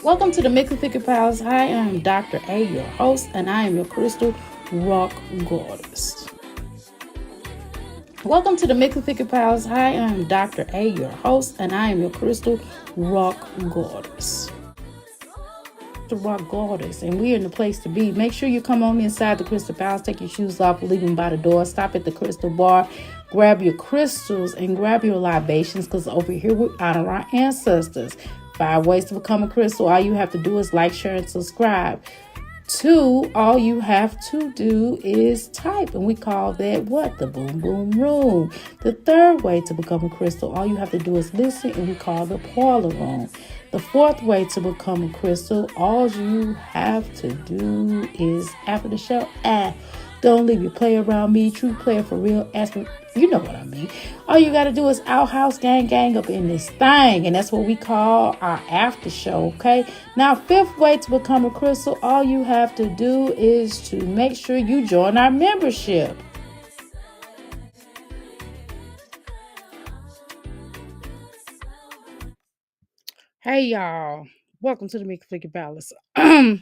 Welcome to the Mix of Thicker Pals. I am Dr. A, your host, and I am your crystal rock goddess. Welcome to the Mix of Thicker Pals. I am Dr. A, your host, and I am your crystal rock goddess. The rock goddess, and we're in the place to be. Make sure you come on inside the crystal palace, take your shoes off, leave them by the door, stop at the crystal bar, grab your crystals and grab your libations, because over here we honor our ancestors. 5 ways to become a crystal. All you have to do is like, share, and subscribe. 2, all you have to do is type, and we call that what? The boom boom room. The 3rd way to become a crystal, all you have to do is listen, and we call the parlor room. The 4th way to become a crystal, all you have to do is after the show, don't leave your play around me. True player for real. Ask me, you know what I mean. All you got to do is outhouse gang up in this thing. And that's what we call our after show, okay? Now, 5th way to become a crystal, all you have to do is to make sure you join our membership. Hey, y'all. Welcome to the Mix Figure Palace. Now,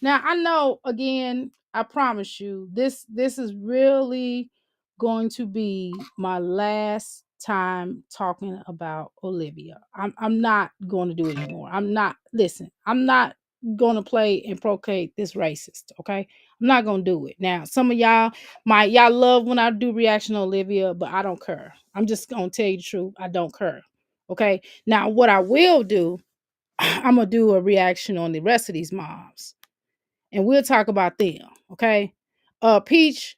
I know, again, I promise you, this is really going to be my last time talking about Olivia. I'm not going to do it anymore. I'm not going to play and procreate this racist, okay? I'm not going to do it. Now, some of y'all love when I do reaction on Olivia, but I don't care. I'm just going to tell you the truth. I don't care. Okay? Now, what I will do, I'm going to do a reaction on the rest of these moms, and we'll talk about them, okay? Peach,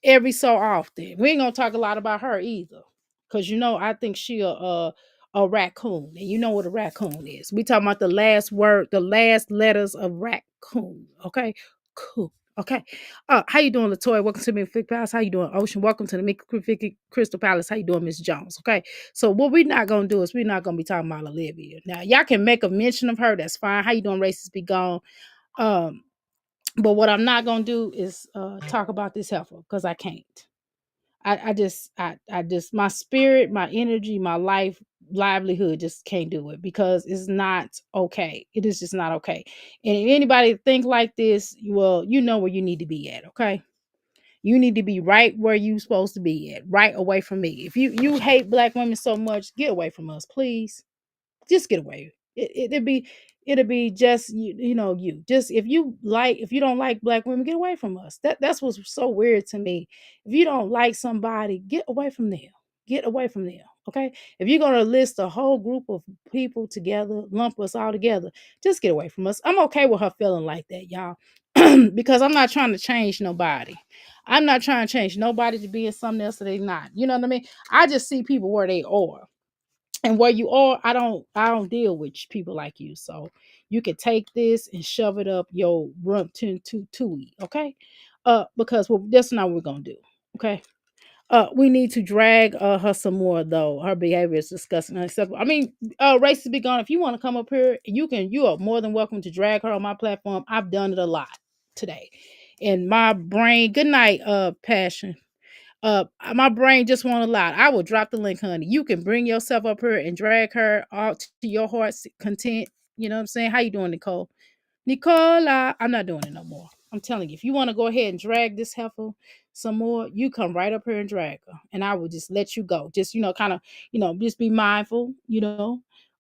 every so often. We ain't gonna talk a lot about her either, because I think she a raccoon, and you know what a raccoon is. We talking about the last word, the last letters of raccoon, okay? Cool. Okay. How you doing, Latoya? Welcome to Mythic Palace. How you doing, Ocean? Welcome to the Mythic Crystal Palace. How you doing, Miss Jones? Okay. So what we're not gonna do is we're not gonna be talking about Olivia. Now, y'all can make a mention of her. That's fine. How you doing, racist? Be gone. But what I'm not gonna do is talk about this heifer, because I can't. I just my spirit, my energy, my livelihood just can't do it, because it's not okay. It is just not okay. And if anybody think like this, well, you know where you need to be at, okay? You need to be right where you supposed to be at, right away from me. If you hate black women so much, get away from us, please. Just get away. It'll be just you. Just if you don't like black women, get away from us. That's what's so weird to me. If you don't like somebody, get away from them. Get away from them. Okay. If you're gonna list a whole group of people together, lump us all together, just get away from us. I'm okay with her feeling like that, y'all. Because I'm not trying to change nobody. I'm not trying to change nobody to be in something else that they not. You know what I mean? I just see people where they are. And where you are, I don't deal with people like you. So you can take this and shove it up your rump to okay? Because that's not what we're gonna do. Okay. We need to drag her some more, though. Her behavior is disgusting and unacceptable. I mean, race to be gone. If you want to come up here, you are more than welcome to drag her on my platform. I've done it a lot today. And my brain, good night, passion. My brain just won't allow it. I will drop the link, honey. You can bring yourself up here and drag her out to your heart's content. You know what I'm saying? How you doing, Nicole? Nicola, I'm not doing it no more. I'm telling you, if you want to go ahead and drag this heifer some more, you come right up here and drag her, and I will just let you go. Just kind of, just be mindful,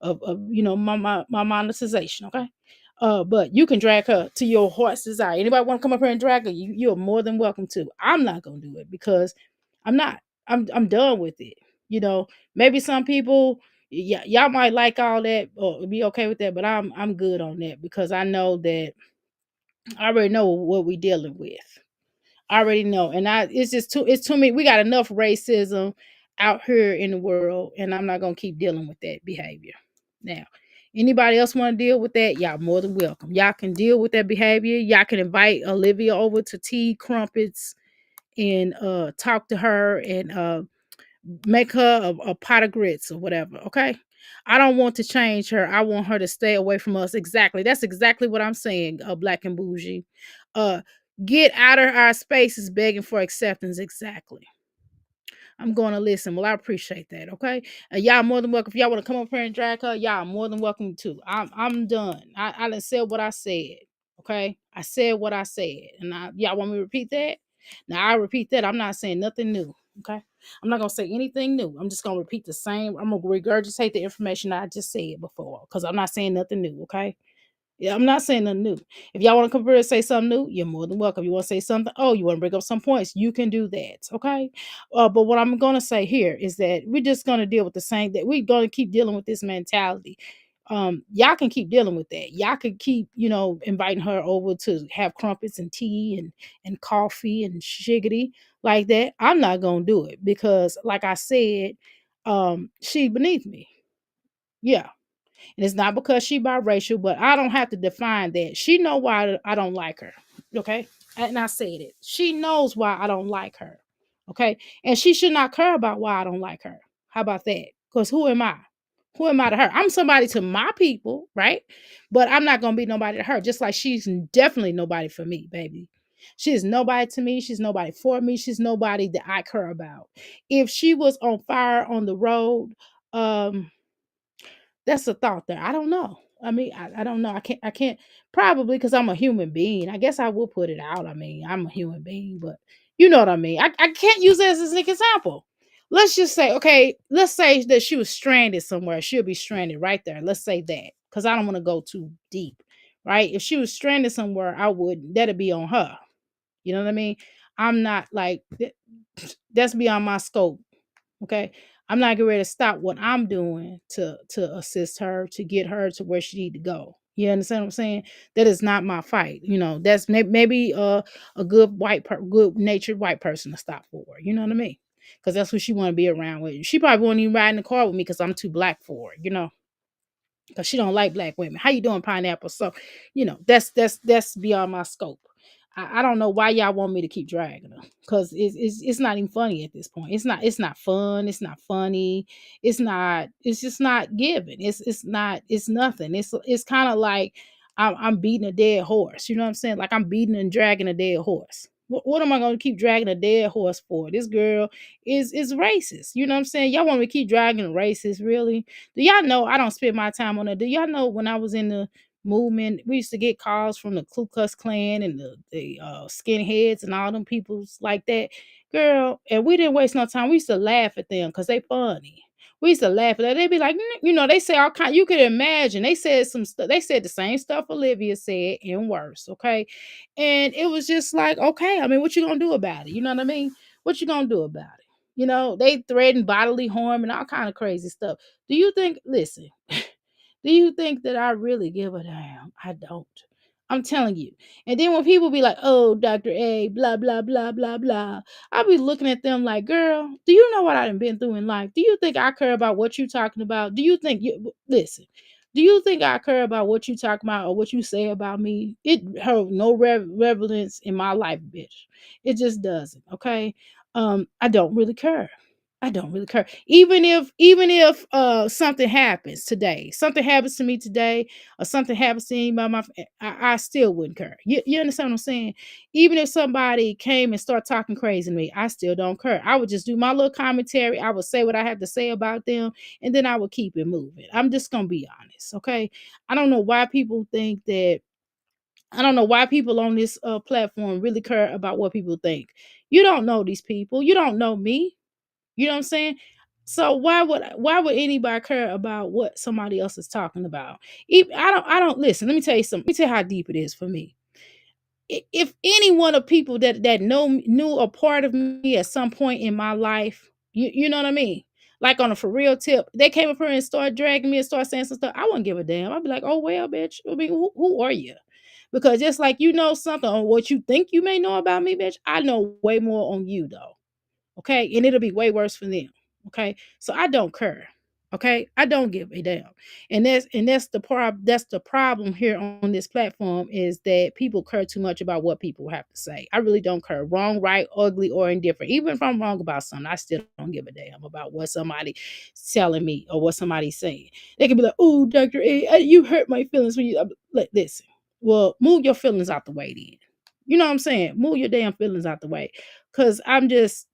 of my monetization, okay? But you can drag her to your heart's desire. Anybody want to come up here and drag her? You're more than welcome to. I'm not gonna do it because I'm not. I'm done with it. Maybe some people Yeah, y'all might like all that or be okay with that, but I'm good on that because I know that I already know what we dealing with. I already know. And it's just too many. We got enough racism out here in the world, and I'm not gonna keep dealing with that behavior. Now, anybody else want to deal with that? Y'all more than welcome. Y'all can deal with that behavior. Y'all can invite Olivia over to Tea Crumpets and talk to her and make her a pot of grits or whatever. Okay. I don't want to change her. I want her to stay away from us. Exactly. That's exactly what I'm saying. Black and bougie. Uh, get out of our spaces begging for acceptance. Exactly. I'm going to listen. Well, I appreciate that. Okay. Y'all more than welcome. If y'all want to come up here and drag her, y'all more than welcome to. I'm done. I done said what I said. Okay. I said what I said. And y'all want me to repeat that? Now I repeat that. I'm not saying nothing new. Okay. I'm not gonna say anything new. I'm just gonna repeat the same. I'm gonna regurgitate the information I just said before because I'm not saying nothing new. Okay. Yeah, I'm not saying nothing new. If y'all want to come here and say something new, you're more than welcome. You want to say something? Oh, you want to bring up some points? You can do that. Okay. But what I'm gonna say here is that we're just gonna deal with the same that we're gonna keep dealing with this mentality. Y'all can keep dealing with that. Y'all can keep, inviting her over to have crumpets and tea and coffee and shiggity like that. I'm not gonna do it because, like I said, she beneath me. Yeah, and it's not because she biracial, but I don't have to define that. She know why I don't like her. Okay. And I said it. She knows why I don't like her. Okay. And she should not care about why I don't like her. How about that? Because who am I? Who am I to her? I'm somebody to my people, right? But I'm not gonna be nobody to her. Just like she's definitely nobody for me, baby. She is nobody to me. She's nobody for me. She's nobody that I care about. If she was on fire on the road, um, that's a thought there. I don't know. I mean, I don't know. I can't probably because I'm a human being. I guess I will put it out. I mean, I'm a human being, but you know what I mean. I can't use that as an example. Let's just say, okay, let's say that she was stranded somewhere. She'll be stranded right there. Let's say that. Because I don't want to go too deep. Right? If she was stranded somewhere, I would that'd be on her. You know what I mean? I'm not like that's beyond my scope. Okay. I'm not getting ready to stop what I'm doing to assist her to get her to where she need to go. You understand what I'm saying? That is not my fight. That's maybe a good natured white person to stop for her. You know what I mean? Because that's who she want to be around with. She probably won't even ride in the car with me because I'm too black for her. Because she don't like black women. How you doing, pineapple? So, that's beyond my scope. I don't know why y'all want me to keep dragging her. Because it's not even funny at this point. It's not fun. It's not funny. It's just not giving. It's nothing. It's kind of like I'm beating a dead horse. You know what I'm saying? Like I'm beating and dragging a dead horse. What am I going to keep dragging a dead horse for? This girl is racist. You know what I'm saying? Y'all want me to keep dragging a racist, really? Do y'all know I don't spend my time on it? Do y'all know when I was in the movement, we used to get calls from the Ku Klux Klan and the skinheads and all them peoples like that, girl. And we didn't waste no time. We used to laugh at them because they funny. We used to laugh at that. They'd be like, they say all kind. You could imagine they said some stuff. They said the same stuff Olivia said and worse. Okay, and it was just like, okay. I mean, what you gonna do about it? You know what I mean? What you gonna do about it? They threaten bodily harm and all kind of crazy stuff. Do you think, listen, do you think that I really give a damn? I don't. I'm telling you. And then when people be like, oh, Dr. A, blah, blah, blah, blah, blah, I'll be looking at them like, girl, do you know what I've been through in life? Do you think I care about what you talking about? Do you think listen, do you think I care about what you talking about or what you say about me? It hold no relevance in my life, bitch. It just doesn't. Okay. I don't really care. I don't really care. Even if something happens today, something happens to me today, or something happens to anybody, I still wouldn't care. You understand what I'm saying? Even if somebody came and start talking crazy to me, I still don't care. I would just do my little commentary. I would say what I have to say about them, and then I would keep it moving. I'm just gonna be honest, okay? I don't know why people think that. I don't know why people on this platform really care about what people think. You don't know these people. You don't know me. You know what I'm saying? So why would anybody care about what somebody else is talking about? I don't listen. Let me tell you something. Let me tell you how deep it is for me. If any one of people that knew a part of me at some point in my life, you know what I mean? Like on a for real tip, they came up here and started dragging me and started saying some stuff. I wouldn't give a damn. I'd be like, oh well, bitch. I mean, who are you? Because just like you know something on what you think you may know about me, bitch, I know way more on you though. Okay. And it'll be way worse for them. Okay. So I don't care. Okay. I don't give a damn. And that's the problem here on this platform is that people care too much about what people have to say. I really don't care. Wrong, right, ugly, or indifferent. Even if I'm wrong about something, I still don't give a damn about what somebody telling me or what somebody's saying. They can be like, oh, Dr. A, you hurt my feelings when you listen. Well, move your feelings out the way then. You know what I'm saying? Move your damn feelings out the way. Cause I'm just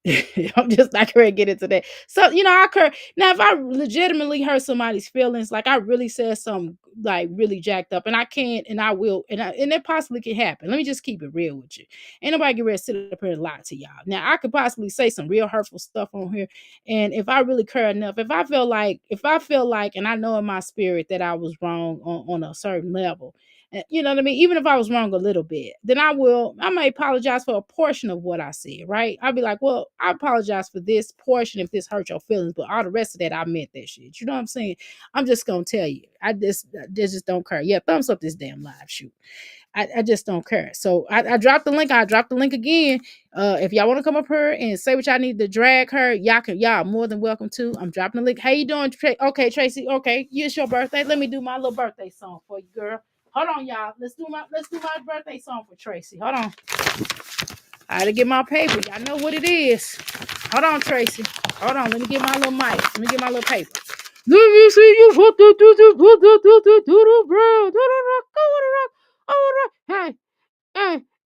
I'm just not gonna get into that. So, I could now if I legitimately hurt somebody's feelings, like I really said something like really jacked up, and I can't and I will, and it possibly can happen. Let me just keep it real with you. Ain't nobody get ready to sit up here and lie to y'all. Now I could possibly say some real hurtful stuff on here. And if I really care enough, if I feel like and I know in my spirit that I was wrong on a certain level, you know what I mean? Even if I was wrong a little bit, then I may apologize for a portion of what I said, right? I'll be like, well, I apologize for this portion if this hurt your feelings, but all the rest of that, I meant that shit. You know what I'm saying? I'm just going to tell you. I just don't care. Yeah, thumbs up this damn live shoot. I just don't care. So I dropped the link. I dropped the link again. If y'all want to come up here and say what y'all need to drag her, y'all more than welcome to. I'm dropping the link. How you doing? Okay, Tracy. Okay, it's your birthday. Let me do my little birthday song for you, girl. Hold on, y'all. Let's do my birthday song for Tracy. Hold on. I had to get my paper. Y'all know what it is. Hold on, Tracy. Hold on. Let me get my little mic. Let me get my little paper. Let me see you put the bro. Hey,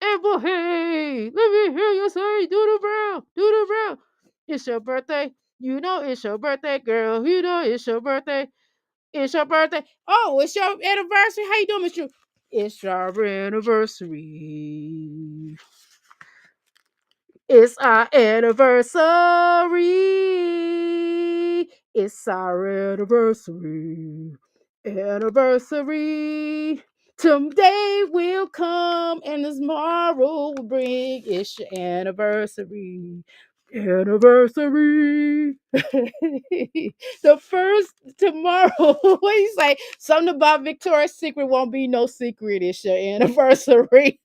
hey, boy, hey. Let me hear you say do the brown, do the brown. It's your birthday. You know it's your birthday, girl. You know it's your birthday. It's your birthday. Oh, it's your anniversary. How you doing, Mr. It's our anniversary. It's our anniversary. It's our anniversary. Anniversary. Today will come and tomorrow will bring. It's your anniversary. Anniversary. The first tomorrow. What do you say? Something about Victoria's Secret won't be no secret. It's your anniversary.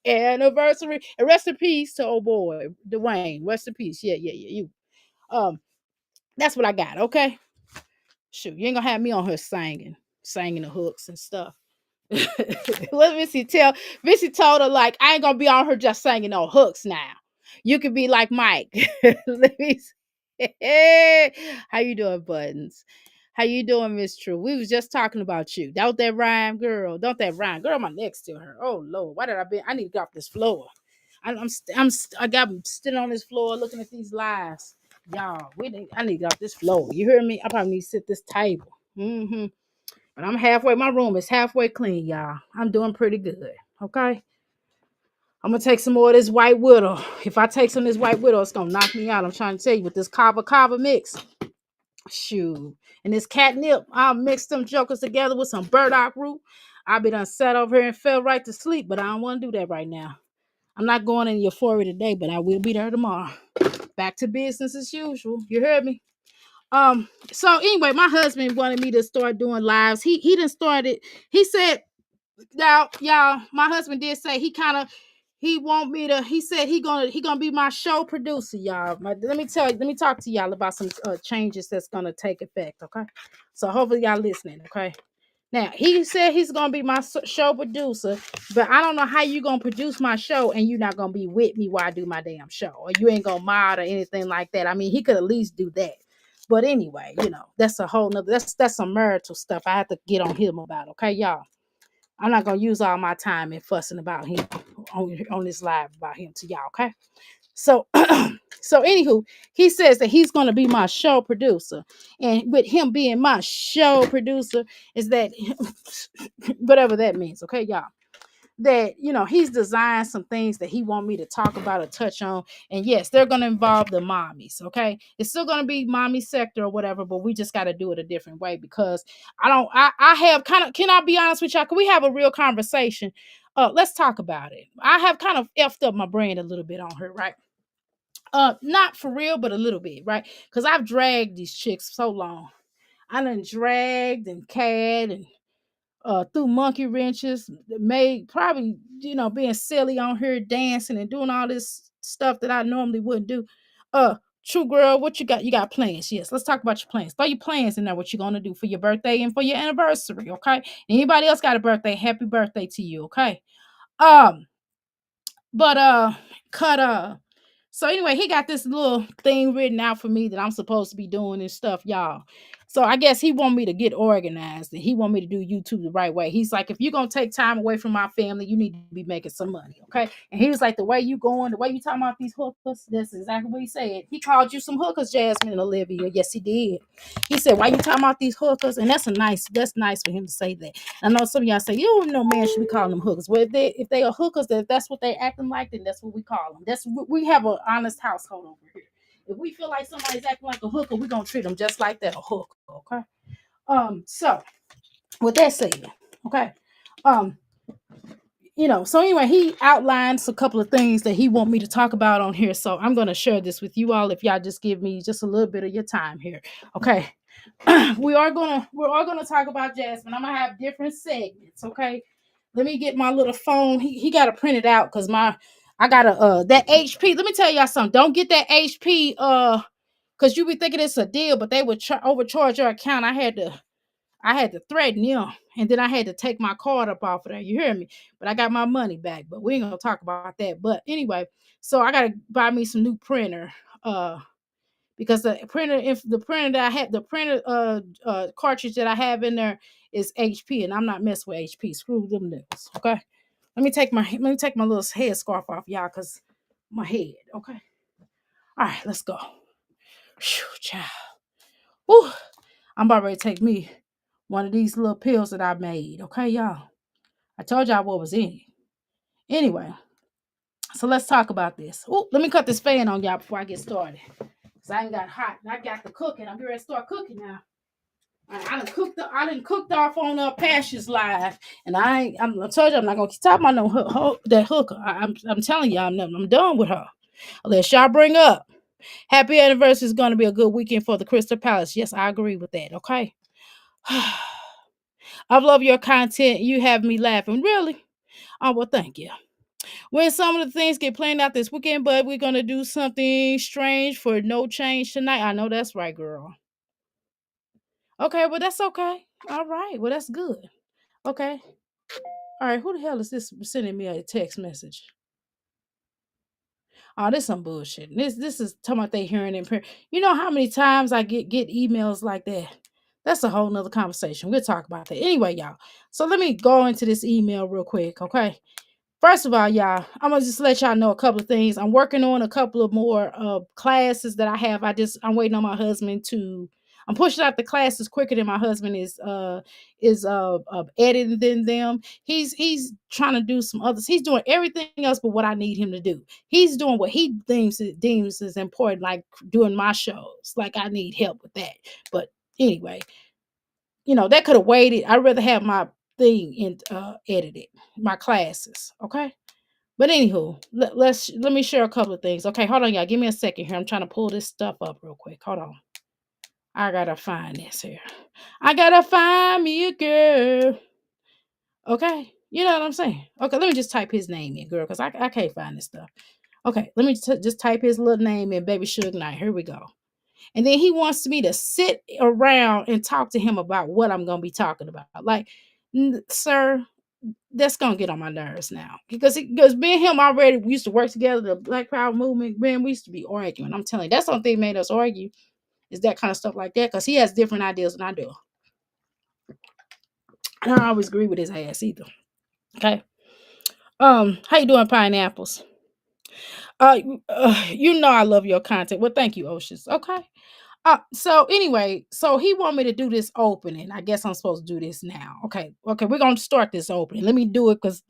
Anniversary. And rest in peace to old boy Dwayne. Rest in peace. Yeah, yeah, yeah. You. That's what I got. Okay. Shoot, you ain't gonna have me on her singing the hooks and stuff. Let Missy told her like I ain't gonna be on her just singing no hooks now. You could be like Mike. Let me see. How you doing, Buttons? How you doing, Miss True? We was just talking about you. Don't that rhyme, girl? Don't that rhyme, girl? My neck's still hurt. Oh Lord, why did I be? I need to get off this floor. I got sitting on this floor looking at these lives, y'all. I need to get off this floor. You hear me? I probably need to sit this table. Mm-hmm. But I'm halfway. My room is halfway clean, y'all. I'm doing pretty good. Okay. I'm gonna take some more of this white widow. If I take some of this white widow, it's gonna knock me out. I'm trying to tell you with this kava mix. Shoot. And this catnip, I'll mix them jokers together with some burdock root. I'll be done sat over here and fell right to sleep, but I don't want to do that right now. I'm not going in euphoria today, but I will be there tomorrow. Back to business as usual. You heard me? So anyway, my husband wanted me to start doing lives. He didn't start it. He said, now, y'all, my husband did say he want me to, he said he gonna be my show producer, y'all. Let me talk to y'all about some changes that's gonna take effect, okay? So hopefully y'all listening, okay? Now he said he's gonna be my show producer, but I don't know how you gonna produce my show and you're not gonna be with me while I do my damn show, or you ain't gonna mod or anything like that. I mean, he could at least do that. But anyway, that's a whole nother that's some marital stuff I have to get on him about, okay, y'all. I'm not gonna use all my time and fussing about him on this live about him to y'all, okay? So so anywho, he says that he's gonna be my show producer. And with him being my show producer, is that whatever that means, okay, y'all. That he's designed some things that he want me to talk about or touch on, and yes, they're going to involve the mommies. Okay, it's still going to be mommy sector or whatever, but we just got to do it a different way because I have kind of, can I be honest with y'all, can we have a real conversation? Let's talk about it. I have kind of effed up my brain a little bit on her, right? Not for real, but a little bit, right? Because I've dragged these chicks so long. I done dragged and cad and threw monkey wrenches, made probably, being silly on here, dancing and doing all this stuff that I normally wouldn't do. Uh, True girl, what you got? You got plans? Yes, let's talk about your plans. Throw your plans in there. What you gonna do for your birthday and for your anniversary? Okay. Anybody else got a birthday? Happy birthday to you. Okay. Um, but cut so anyway, he got this little thing written out for me that I'm supposed to be doing and stuff, y'all. So I guess he want me to get organized and he want me to do YouTube the right way. He's like, if you're gonna take time away from my family, you need to be making some money, okay? And he was like, the way you going, the way you talking about these hookers, that's exactly what he said. He called you some hookers, Jasmine and Olivia. Yes, he did. He said, why you talking about these hookers? And that's nice for him to say that. I know some of y'all say, you don't know man should be calling them hookers. Well, if they are hookers, if that's what they acting like, then that's what we call them. That's we have an honest household over here. If we feel like somebody's acting like a hooker, we're gonna treat them just like that, a hooker. Okay. So with that said, okay. Um, so anyway, he outlines a couple of things that he want me to talk about on here. So I'm gonna share this with you all if y'all just give me just a little bit of your time here. Okay. We're all gonna talk about Jasmine. I'm gonna have different segments. Okay, let me get my little phone. He got to print it out because I got to that HP. Let me tell y'all something. Don't get that HP because you be thinking it's a deal, but they would overcharge your account. I had to threaten them, and then I had to take my card up off of there. You hear me? But I got my money back. But we ain't gonna talk about that. But anyway, so I gotta buy me some new printer. Because the printer that I had, the printer cartridge that I have in there is HP, and I'm not messing with HP. Screw them nipples. Okay. Let me take my little head scarf off, y'all, cause my head. Okay. All right, let's go. Whew, child. Whew. I'm about ready to take me one of these little pills that I made. Okay, y'all. I told y'all what was in it. Anyway, so let's talk about this. Oh, let me cut this fan on y'all before I get started. Cause I ain't got hot. And I got the cooking. I'm ready to start cooking now. I done cooked off on Passions Live, and I told you I'm not gonna keep talking about that hooker. I'm telling y'all I'm done with her. Unless y'all bring up happy anniversary is gonna be a good weekend for the Crystal Palace. Yes, I agree with that. Okay. I love your content. You have me laughing. Really? Oh well, thank you. When some of the things get planned out this weekend, but we're gonna do something strange for no change tonight. I know that's right, girl. Okay, well that's okay. All right, well that's good. Okay. All right, who the hell is this sending me a text message? Oh, this some bullshit. This is talking about they hearing in prayer. You know how many times I get emails like that? That's a whole nother conversation. We'll talk about that. Anyway, y'all. So let me go into this email real quick, okay? First of all, y'all, I'm gonna just let y'all know a couple of things. I'm working on a couple of more classes that I have. I'm waiting on my husband to. I'm pushing out the classes quicker than my husband is editing them. He's trying to do some others. He's doing everything else but what I need him to do. He's doing what he deems is important, like doing my shows. Like I need help with that. But anyway, that could have waited. I'd rather have my thing edited, my classes. Okay. But anywho, let me share a couple of things. Okay, hold on, y'all. Give me a second here. I'm trying to pull this stuff up real quick. Hold on. I gotta find this here. I gotta find me a girl. Okay, you know what I'm saying. Okay, let me just type his name in, girl, because I can't find this stuff. Okay, let me just type his little name in, Baby Suge Knight. Here we go. And then he wants me to sit around and talk to him about what I'm gonna be talking about. Like, sir, that's gonna get on my nerves now because me and him already used to work together. The Black Power movement, man, we used to be arguing. I'm telling you, that's the only thing made us argue is that kind of stuff like that because he has different ideas than I do. I don't always agree with his ass either. Okay. How you doing, pineapples? I love your content. Well, thank you, Oceans. Okay. So anyway, so he want me to do this opening. I guess I'm supposed to do this now. Okay, we're gonna start this opening. Let me do it because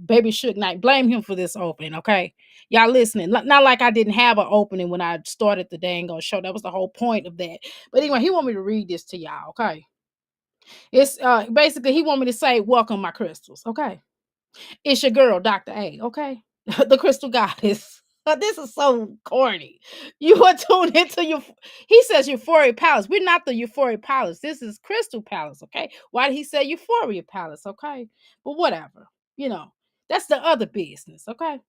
Baby Shook Knight, blame him for this opening. Okay, y'all listening? Not like I didn't have an opening when I started the dang on show. That was the whole point of that. But anyway, he want me to read this to y'all. Okay, it's basically he want me to say, "Welcome, my crystals." Okay, it's your girl, Dr. A. Okay, the Crystal Goddess. This is so corny. You are tuned into your. He says Euphoria Palace. We're not the Euphoria Palace. This is Crystal Palace. Okay. Why did he say Euphoria Palace? Okay. But whatever. You know, that's the other business. Okay.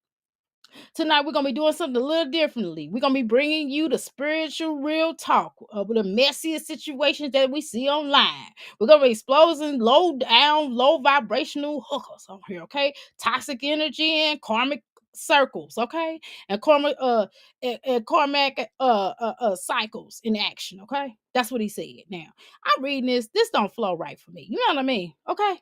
Tonight we're gonna be doing something a little differently. We're gonna be bringing you the spiritual real talk of the messiest situations that we see online. We're gonna be exposing low down, low vibrational hookers on here, okay? Toxic energy and karmic circles, okay? And karmic cycles in action, okay? That's what he said. Now I'm reading this. This don't flow right for me. You know what I mean? Okay.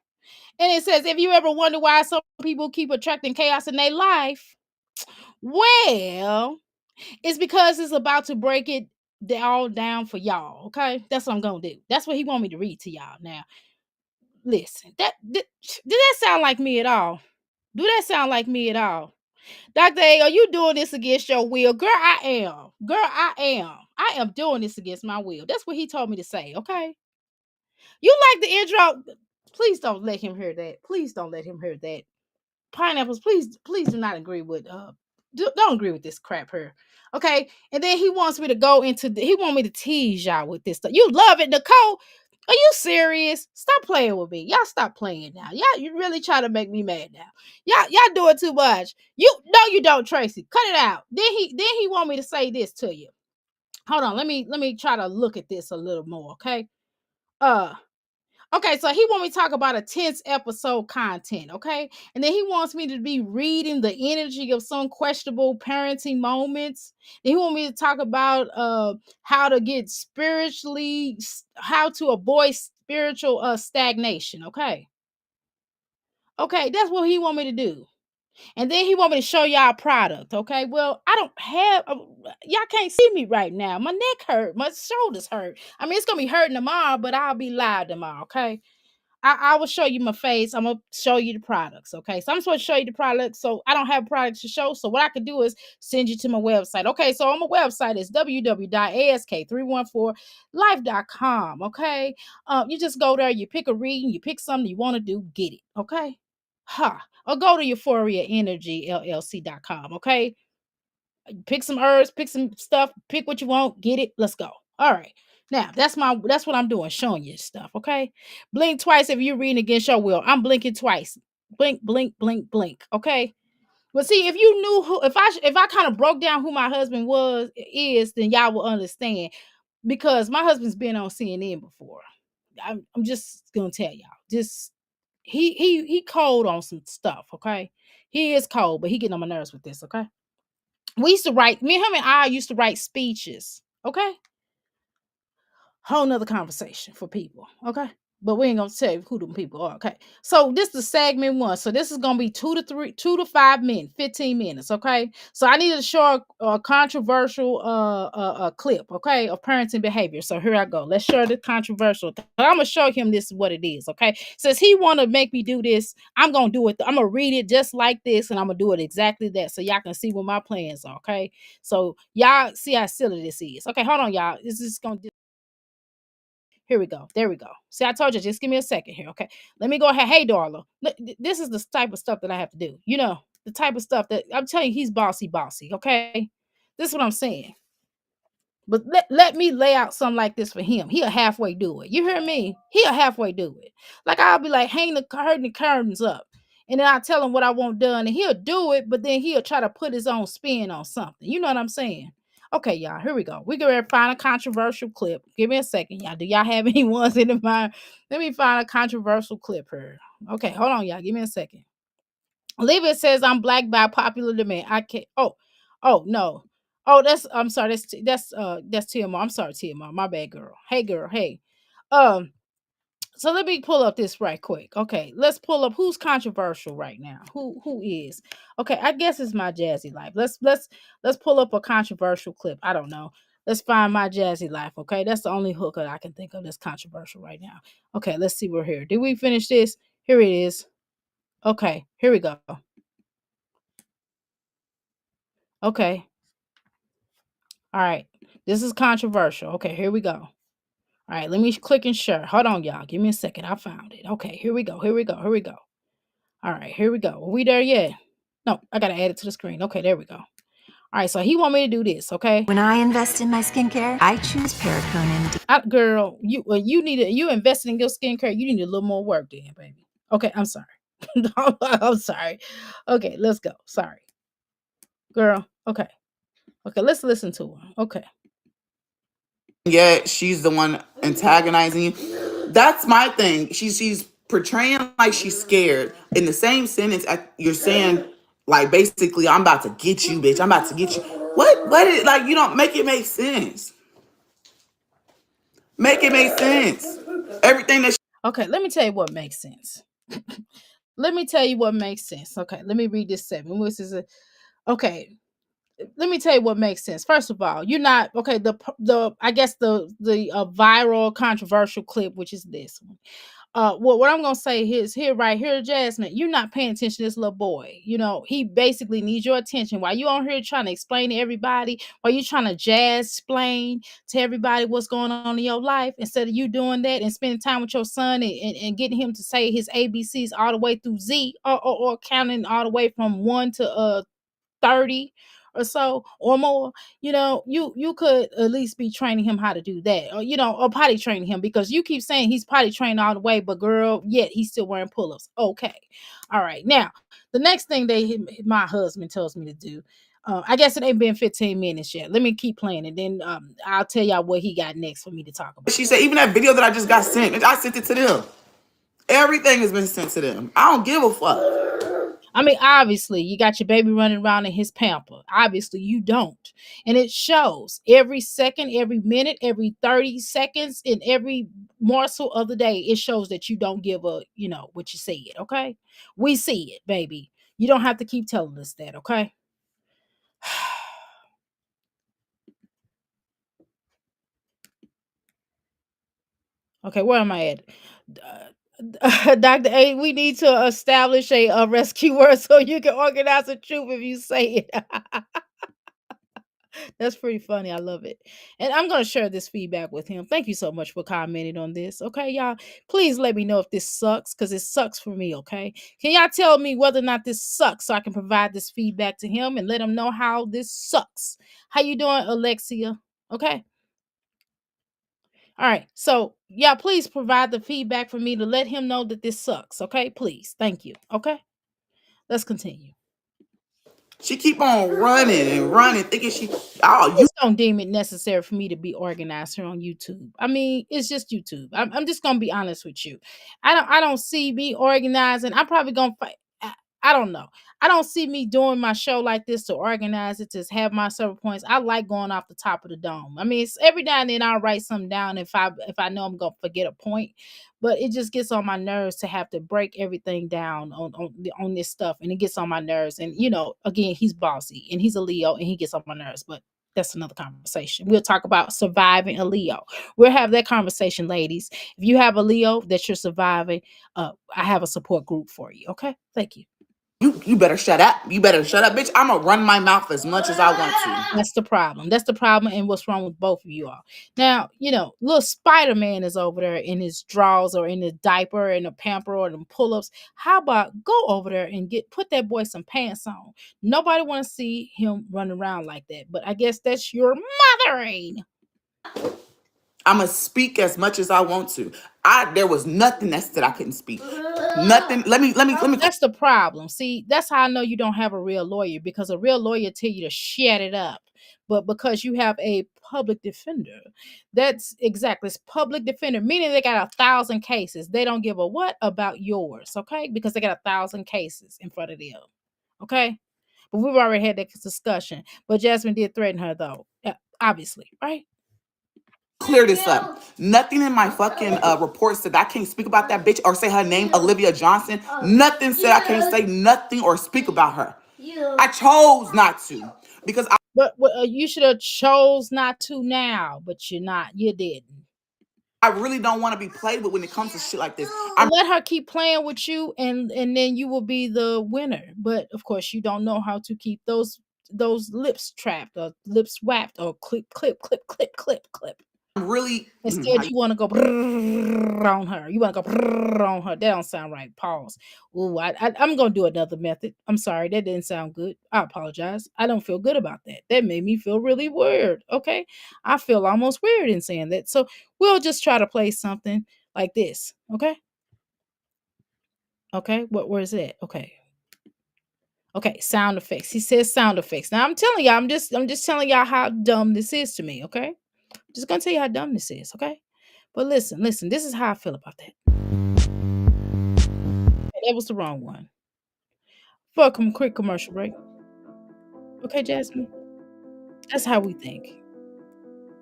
And it says, if you ever wonder why some people keep attracting chaos in their life, well, it's because it's about to break it all down for y'all. Okay, that's what I'm gonna do. That's what he want me to read to y'all. Now, listen. Did that sound like me at all? Do that sound like me at all? Dr. A, are you doing this against your will? Girl, I am. Girl, I am. I am doing this against my will. That's what he told me to say. Okay. You like the intro? Please don't let him hear that. Please don't let him hear that. Pineapples, please do not agree with don't agree with this crap here. Okay. And then he wants me to go into he want me to tease y'all with this stuff. You love it, Nicole. Are you serious? Stop playing with me. Y'all stop playing now. Y'all, you really try to make me mad now. Y'all doing too much. You no, you don't, Tracy. Cut it out. Then he want me to say this to you. Hold on. Let me try to look at this a little more. Okay. Uh Okay, so he want me to talk about a 10th episode content, okay? And then he wants me to be reading the energy of some questionable parenting moments. Then he want me to talk about how to get how to avoid spiritual stagnation, okay? Okay, that's what he want me to do. And then he want me to show y'all a product, okay? Well, I don't have y'all can't see me right now. My neck hurt, my shoulders hurt. I mean, it's gonna be hurting tomorrow, but I'll be live tomorrow, okay? I will show you my face. I'm gonna show you the products. Okay. So I'm supposed to show you the products. So I don't have products to show. So what I can do is send you to my website. Okay. So on my website is www.ask314life.com. Okay. You just go there, you pick a reading, you pick something you want to do, get it. Okay. Ha. Or go to euphoriaenergyllc.com. Okay. Pick some herbs, pick some stuff, pick what you want, get it. Let's go. All right. Now that's what I'm doing, showing you stuff. Okay. Blink twice if you're reading against your will. I'm blinking twice. Blink, blink, blink, blink. Okay. But see, if you knew who, if I kind of broke down who my husband is, then y'all will understand. Because my husband's been on CNN before. I'm just gonna tell y'all. Just he cold on some stuff. Okay. He is cold, but he getting on my nerves with this. Okay. We used to write, me and him and I used to write speeches. Okay. Whole nother conversation for people. Okay. But we ain't gonna tell you who them people are. Okay. So this is segment one. So this is gonna be 2 to 5 minutes, 15 minutes. Okay. So I need to show a controversial clip, okay, of parenting behavior. So here I go. Let's show the controversial. But I'm gonna show him this is what it is. Okay. Since he wanna make me do this, I'm gonna do it. I'm gonna read it just like this, and I'm gonna do it exactly that so y'all can see what my plans are. Okay. So y'all see how silly this is. Okay, hold on, y'all. This is gonna here we go. There we go. See, I told you, just give me a second here. Okay. Let me go ahead. Hey, Darla. This is the type of stuff that I have to do. You know, the type of stuff that I'm telling you, he's bossy, bossy. Okay. This is what I'm saying. But let me lay out something like this for him. He'll halfway do it. You hear me? He'll halfway do it. Like I'll be like, hang the curtains up. And then I'll tell him what I want done. And he'll do it, but then he'll try to put his own spin on something. You know what I'm saying? Okay, y'all, here we go. We're going to find a controversial clip. Give me a second, y'all. Do y'all have any ones in mind? Let me find a controversial clip here. Okay, hold on, y'all. Give me a second. Olivia says I'm black by popular demand. I can't. Oh no. Oh, I'm sorry. That's TMR. I'm sorry, TMR. My bad, girl. Hey, girl. Hey. Um. So let me pull up this right quick. Okay, let's pull up who's controversial right now. Who is? Okay, I guess it's my Jazzy life. Let's pull up a controversial clip. I don't know. Let's find my Jazzy life. Okay, that's the only hooker I can think of that's controversial right now. Okay, let's see. We're here. Did we finish this? Here it is. Okay, here we go. Okay. All right. This is controversial. Okay, here we go. All right, let me click and share. Hold on, y'all. Give me a second. I found it. Okay, here we go. Here we go. Here we go. All right, here we go. Are we there yet? No, I gotta add it to the screen. Okay, there we go. All right, so he want me to do this, okay? When I invest in my skincare, I choose paraffin. Girl, you need to, you invested in your skincare. You need a little more work, then, baby. Okay, I'm sorry. I'm sorry. Okay, let's go. Sorry, girl. Okay, okay, let's listen to her. Okay. Yet she's the one antagonizing you. That's my thing. She's portraying like she's scared. In the same sentence, you're saying like basically, I'm about to get you, bitch. I'm about to get you. What? What? Like you don't make it make sense. Make it make sense. Everything that. Okay, let me tell you what makes sense. Let me tell you what makes sense. Okay, let me read this 7. Which is a okay. Let me tell you what makes sense. First of all, you're not okay. The I guess the viral controversial clip, which is this one. What I'm gonna say is here, right here, Jasmine, you're not paying attention to this little boy. You know, he basically needs your attention. While you on here trying to explain to everybody, while you trying to jazz explain to everybody what's going on in your life, instead of you doing that and spending time with your son and getting him to say his ABCs all the way through Z, or counting all the way from 1 to 30 or so or more, you could at least be training him how to do that, or potty training him, because you keep saying he's potty trained all the way, but girl, yet he's still wearing pull-ups. Okay. All right. Now, the next thing my husband tells me to do, I guess it ain't been 15 minutes yet. Let me keep playing and then I'll tell y'all what he got next for me to talk about. She said even that video that I just got sent, I sent it to them. Everything has been sent to them. I don't give a fuck. I mean, obviously, you got your baby running around in his pamper. Obviously, you don't. And it shows every second, every minute, every 30 seconds, in every morsel of the day. It shows that you don't give a, what you said, okay? We see it, baby. You don't have to keep telling us that, okay? Okay, where am I at? Dr. A, we need to establish a rescue word so you can organize a troop if you say it. That's pretty funny. I love it. And I'm going to share this feedback with him. Thank you so much for commenting on this. Okay, y'all. Please let me know if this sucks, because it sucks for me. Okay. Can y'all tell me whether or not this sucks so I can provide this feedback to him and let him know how this sucks? How you doing, Alexia? Okay. All right. So, yeah, please provide the feedback for me to let him know that this sucks. Okay. Please. Thank you. Okay. Let's continue. She keep on running and running, thinking you Just don't deem it necessary for me to be organized here on YouTube. I mean, it's just YouTube. I'm just gonna be honest with you. I don't see me organizing. I'm probably gonna fight. I don't know. I don't see me doing my show like this to organize it, to have my server points. I like going off the top of the dome. I mean, it's every now and then I'll write something down if I know I'm gonna forget a point, but it just gets on my nerves to have to break everything down on this stuff, and it gets on my nerves. And again, he's bossy and he's a Leo, and he gets on my nerves. But that's another conversation. We'll talk about surviving a Leo. We'll have that conversation, ladies. If you have a Leo that you're surviving, I have a support group for you. Okay, thank you. You better shut up. You better shut up, bitch. I'm gonna run my mouth as much as I want to. That's the problem. That's the problem, and what's wrong with both of you all. Now, little Spider-Man is over there in his drawers or in his diaper and a pamper or them pull-ups. How about go over there and put that boy some pants on? Nobody want to see him run around like that, but I guess that's your mothering. I'm gonna speak as much as I want to. There was nothing that I couldn't speak. Nothing. Let me. That's the problem. See, that's how I know you don't have a real lawyer, because a real lawyer tell you to shut it up. But because you have a public defender, that's exactly, it's public defender, meaning they got 1,000 cases. They don't give a what about yours, okay? Because they got 1,000 cases in front of them, okay? But we've already had that discussion. But Jasmine did threaten her, though, obviously, right? Clear this up. Nothing in my fucking report said I can't speak about that bitch or say her name, Olivia Johnson. Nothing said I can't say nothing or speak about her. I chose not to because But you should have chose not to now, but you're not. You didn't. I really don't want to be played with when it comes to shit like this. Let her keep playing with you, and then you will be the winner. But of course, you don't know how to keep those lips trapped or lips wrapped or clip. really Instead, you want to go on her. You want to go on her. That don't sound right. Pause. Ooh, I'm gonna do another method. I'm sorry, that didn't sound good. I apologize. I don't feel good about that. That made me feel really weird. Okay, I feel almost weird in saying that. So we'll just try to play something like this. Okay. Okay. Where's that? Okay. Okay. Sound effects. He says sound effects. Now I'm telling y'all. I'm just telling y'all how dumb this is to me. Okay. Just gonna tell you how dumb this is. Okay. But listen, this is how I feel about that. That was the wrong one. For a quick commercial break. Okay, Jasmine? That's how we think.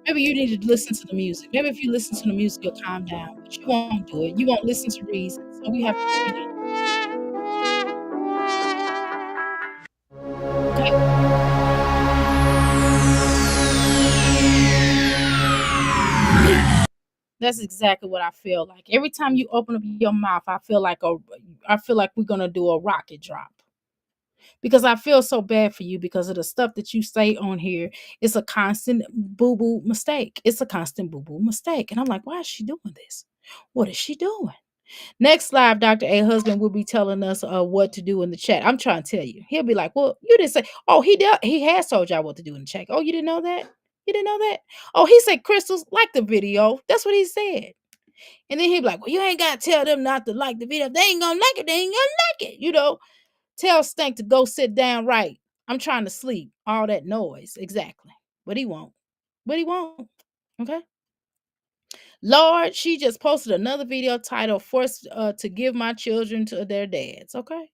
Maybe you need to listen to the music. Maybe if you listen to the music, you'll calm down, but you won't do it. You won't listen to reason. So we have to continue. Okay? That's exactly what I feel like. Every time you open up your mouth, I feel like we're gonna do a rocket drop. Because I feel so bad for you because of the stuff that you say on here. It's a constant boo boo mistake. It's a constant boo boo mistake. And I'm like, why is she doing this? What is she doing? Next live, Dr. A husband will be telling us what to do in the chat. I'm trying to tell you. He'll be like, well, you didn't say, oh, he did. He has told y'all what to do in the chat. Oh, you didn't know that? You didn't know that? Oh, he said, Crystals, like the video. That's what he said. And then he'll be like, well, you ain't got to tell them not to like the video. If they ain't going to like it. They ain't going to like it. Tell Stank to go sit down right. I'm trying to sleep. All that noise. Exactly. But he won't. But he won't. Okay. Lord, she just posted another video titled Forced to Give My Children to Their Dads. Okay.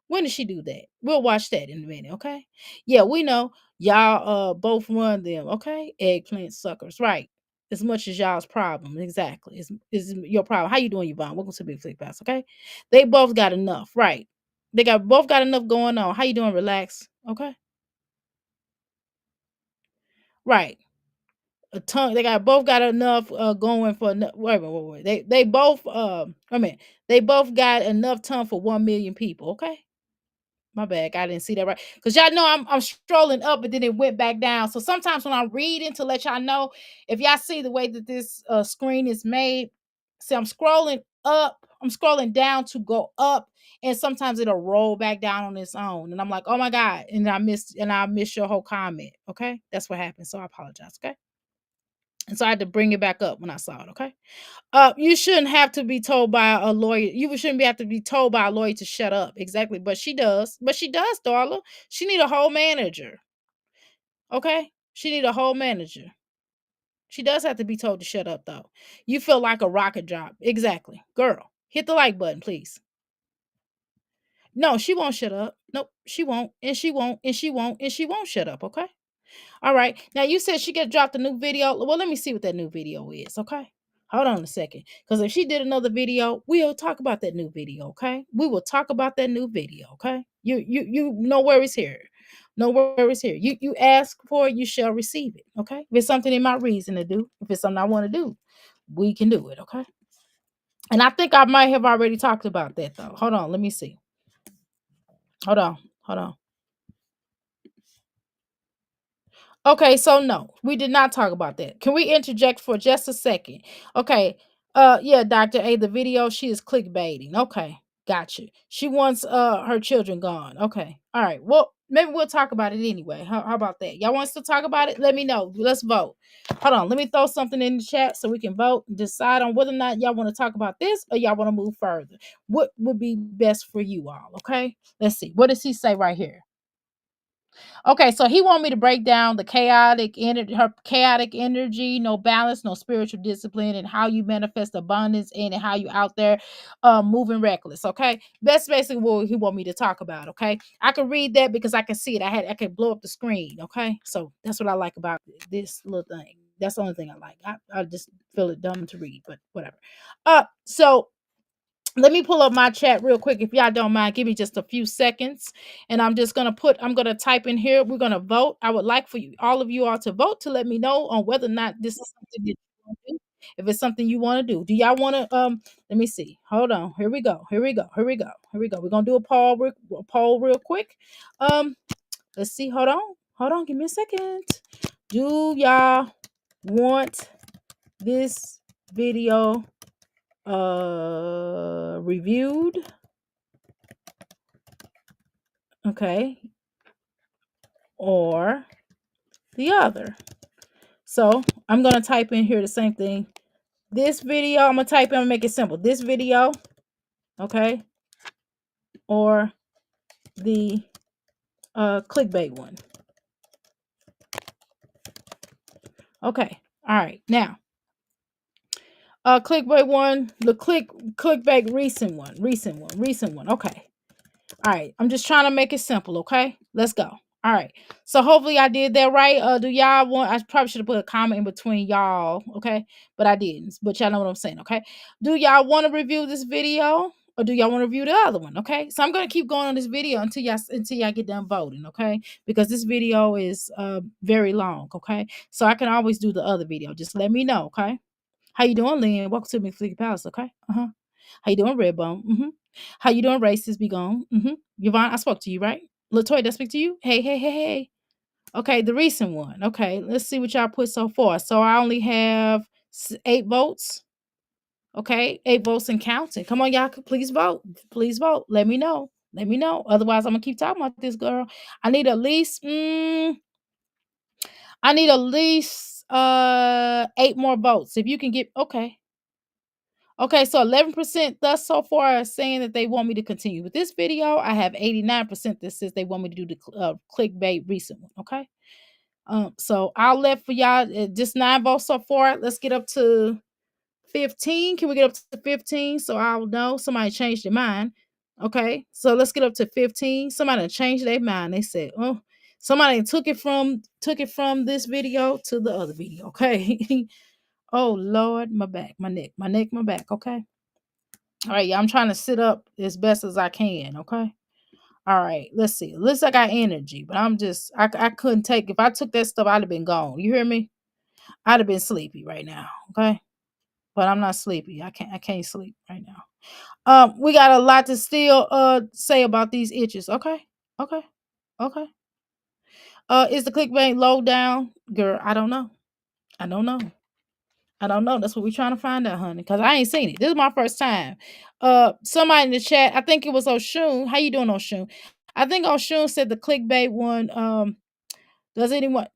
When did she do that? We'll watch that in a minute. Okay. Yeah, we know y'all both run them. Okay. Eggplant suckers. Right. As much as y'all's problem. Exactly. Is your problem. How you doing, Yvonne? Welcome to Big Flick Pass. Okay. They both got enough. Right. They both got enough going on. How you doing? Relax. Okay. Right. A ton. They got both got enough going for wait. They both they both got enough ton for 1 million people. Okay. My bad. I didn't see that right. Because y'all know I'm strolling up, but then it went back down. So sometimes when I'm reading to let y'all know, if y'all see the way that this screen is made, see, I'm scrolling up, I'm scrolling down to go up, and sometimes it'll roll back down on its own. And I'm like, oh my God. And I missed your whole comment. Okay. That's what happened. So I apologize. Okay. And so I had to bring it back up when I saw it. Okay. You shouldn't have to be told by a lawyer. You shouldn't have to be told by a lawyer to shut up. Exactly. But she does. But she does, Darla. She need a whole manager. Okay? She need a whole manager. She does have to be told to shut up, though. You feel like a rocket drop. Exactly. Girl, hit the like button, please. No, she won't shut up. Nope, she won't. And she won't. And she won't. And she won't shut up. Okay? All right. Now you said she get dropped a new video. Well, let me see what that new video is. Okay. Hold on a second. Because if she did another video, we'll talk about that new video. Okay. We will talk about that new video. Okay. No worries here. No worries here. You ask for it, you shall receive it. Okay. If it's something in my reason to do, if it's something I want to do, we can do it. Okay. And I think I might have already talked about that though. Hold on. Let me see. Hold on. Hold on. Okay, so no, we did not talk about that. Can we interject for just a second? Okay. Yeah, Dr. A, the video, she is clickbaiting. Okay, got you. She wants her children gone. Okay. All right. Well, maybe we'll talk about it anyway. How about that? Y'all want us to talk about it? Let me know. Let's vote. Hold on. Let me throw something in the chat so we can vote and decide on whether or not y'all want to talk about this or y'all want to move further. What would be best for you all? Okay. Let's see. What does he say right here? Okay, so he want me to break down the her chaotic energy, no balance, no spiritual discipline, and how you manifest abundance and how you out there moving reckless. Okay. That's basically what he want me to talk about. Okay. I can read that because I can see it. I can blow up the screen. Okay. So that's what I like about this little thing. That's the only thing I like. I just feel it dumb to read, but whatever. So let me pull up my chat real quick if y'all don't mind. Give me just a few seconds, and I'm gonna type in here. We're gonna vote. I would like for you all of you all to vote to let me know on whether or not this is something that you want to do. If it's something you want to do, do y'all want to let me see. Hold on. Here we go. We're gonna do a poll real quick. Let's see. Hold on. Give me a second. Do y'all want this video reviewed, okay, or the other. So I'm gonna type in here the same thing. This video, I'm gonna type in and make it simple. This video, okay, or the clickbait one. Okay, all right. Now, clickbait one, the clickbait recent one. Okay. All right. I'm just trying to make it simple, okay? Let's go. All right. So hopefully I did that right. Do y'all want, I probably should have put a comment in between y'all, okay? But I didn't. But y'all know what I'm saying, okay? Do y'all want to review this video? Or do y'all want to review the other one? Okay. So I'm gonna keep going on this video until y'all get done voting, okay? Because this video is very long, okay? So I can always do the other video. Just let me know, okay? How you doing, Lynn? Welcome to McFleeky Palace, okay? Uh-huh. How you doing, Redbone? Mm-hmm. How you doing, Racist? Be gone. Mm-hmm. Yvonne, I spoke to you, right? Latoya, did I speak to you? Hey, hey, hey, hey. Okay, the recent one. Okay, let's see what y'all put so far. So I only have 8 votes. Okay, 8 votes and counting. Come on, y'all, please vote. Please vote. Let me know. Let me know. Otherwise, I'm gonna keep talking about this girl. I need at least I need at least 8 more votes. If you can get okay. Okay, so 11% thus so far are saying that they want me to continue with this video. I have 89% that says they want me to do the clickbait recent one. Okay, so I'll let for y'all just 9 votes so far. Let's get up to 15. Can we get up to 15? So I'll know somebody changed their mind. Okay, so let's get up to 15. Somebody changed their mind. They said, "Oh, somebody took it from this video to the other video." Okay. Oh Lord, my back, my neck, my back. Okay. All right, yeah, I'm trying to sit up as best as I can. Okay. All right, let's see. At least I got energy, but I couldn't take, if I took that stuff, I'd have been gone. You hear me? I'd have been sleepy right now. Okay. But I'm not sleepy. I can't sleep right now. We got a lot to still say about these itches. Okay. Okay. Okay. Is the clickbait low down? Girl, I don't know. I don't know. I don't know. That's what we're trying to find out, honey. Because I ain't seen it. This is my first time. Somebody in the chat, I think it was Oshun. How you doing, Oshun? I think Oshun said the clickbait one. Does anyone?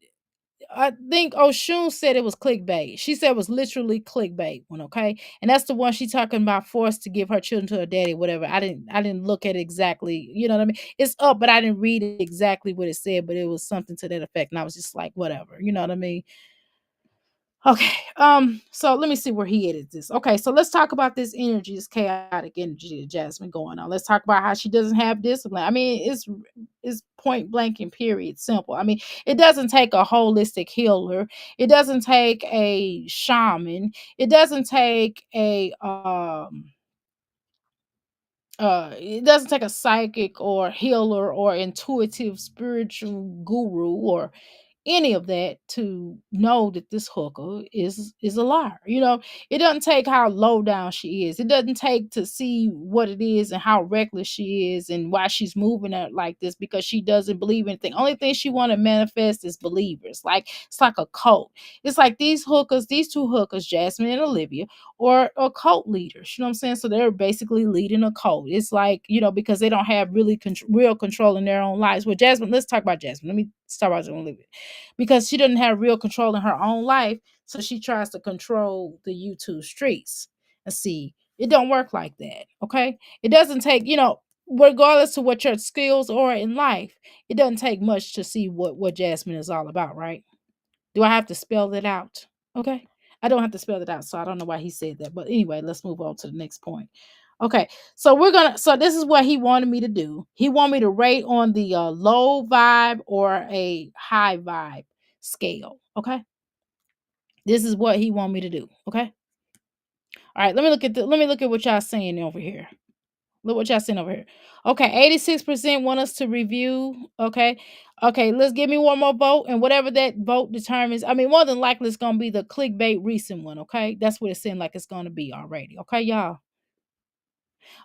I think Oshun said it was clickbait. She said it was literally clickbait one, okay? And that's the one she talking about forced to give her children to her daddy, whatever. I didn't look at it exactly, you know what I mean? It's up, but I didn't read it exactly what it said, but it was something to that effect. And I was just like, whatever, you know what I mean? Okay. So let me see where he edits this. Okay, so let's talk about this energy, this chaotic energy that Jasmine going on. Let's talk about how she doesn't have discipline. I mean, it's point blank and period simple. I mean, it doesn't take a holistic healer. It doesn't take a shaman. It doesn't take a it doesn't take a psychic or healer or intuitive spiritual guru or any of that to know that this hooker is a liar. You know, it doesn't take how low down she is. It doesn't take to see what it is and how reckless she is and why she's moving it like this because she doesn't believe anything. Only thing she want to manifest is believers. Like it's like a cult. It's like these hookers, these 2 hookers, Jasmine and Olivia, or cult leaders. You know what I'm saying? So they're basically leading a cult. It's like, you know, because they don't have really real control in their own lives. Well, Jasmine, let's talk about Jasmine. Let me start about Olivia because she doesn't have real control in her own life. So she tries to control the YouTube streets. And see, it don't work like that. Okay. It doesn't take, you know, regardless of what your skills are in life, it doesn't take much to see what Jasmine is all about, right? Do I have to spell that out? Okay. I don't have to spell it out, so I don't know why he said that. But anyway, let's move on to the next point. Okay, so this is what he wanted me to do. He wanted me to rate on the low vibe or a high vibe scale. Okay, this is what he wanted me to do. Okay, all right. Let me look at what y'all saying over here. Look what y'all saying over here. Okay, 86% want us to review. Okay. Okay, let's give me one more vote. And whatever that vote determines, I mean, more than likely it's gonna be the clickbait recent one. Okay. That's what it seemed like it's gonna be already. Okay, y'all.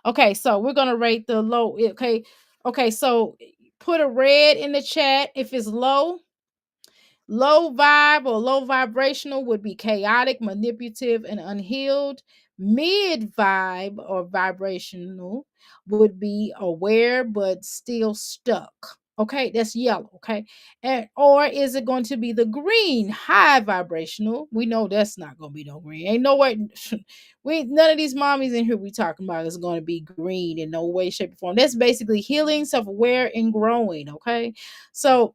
Okay, so we're gonna rate the low. Okay, okay, so put a red in the chat if it's low. Low vibe or low vibrational would be chaotic, manipulative, and unhealed. Mid vibe or vibrational would be aware but still stuck. Okay, that's yellow. Okay, and or is it going to be the green high vibrational? We know that's not going to be no green. Ain't no way. We none of these mommies in here we talking about is going to be green in no way, shape, or form. That's basically healing, self-aware, and growing. Okay, so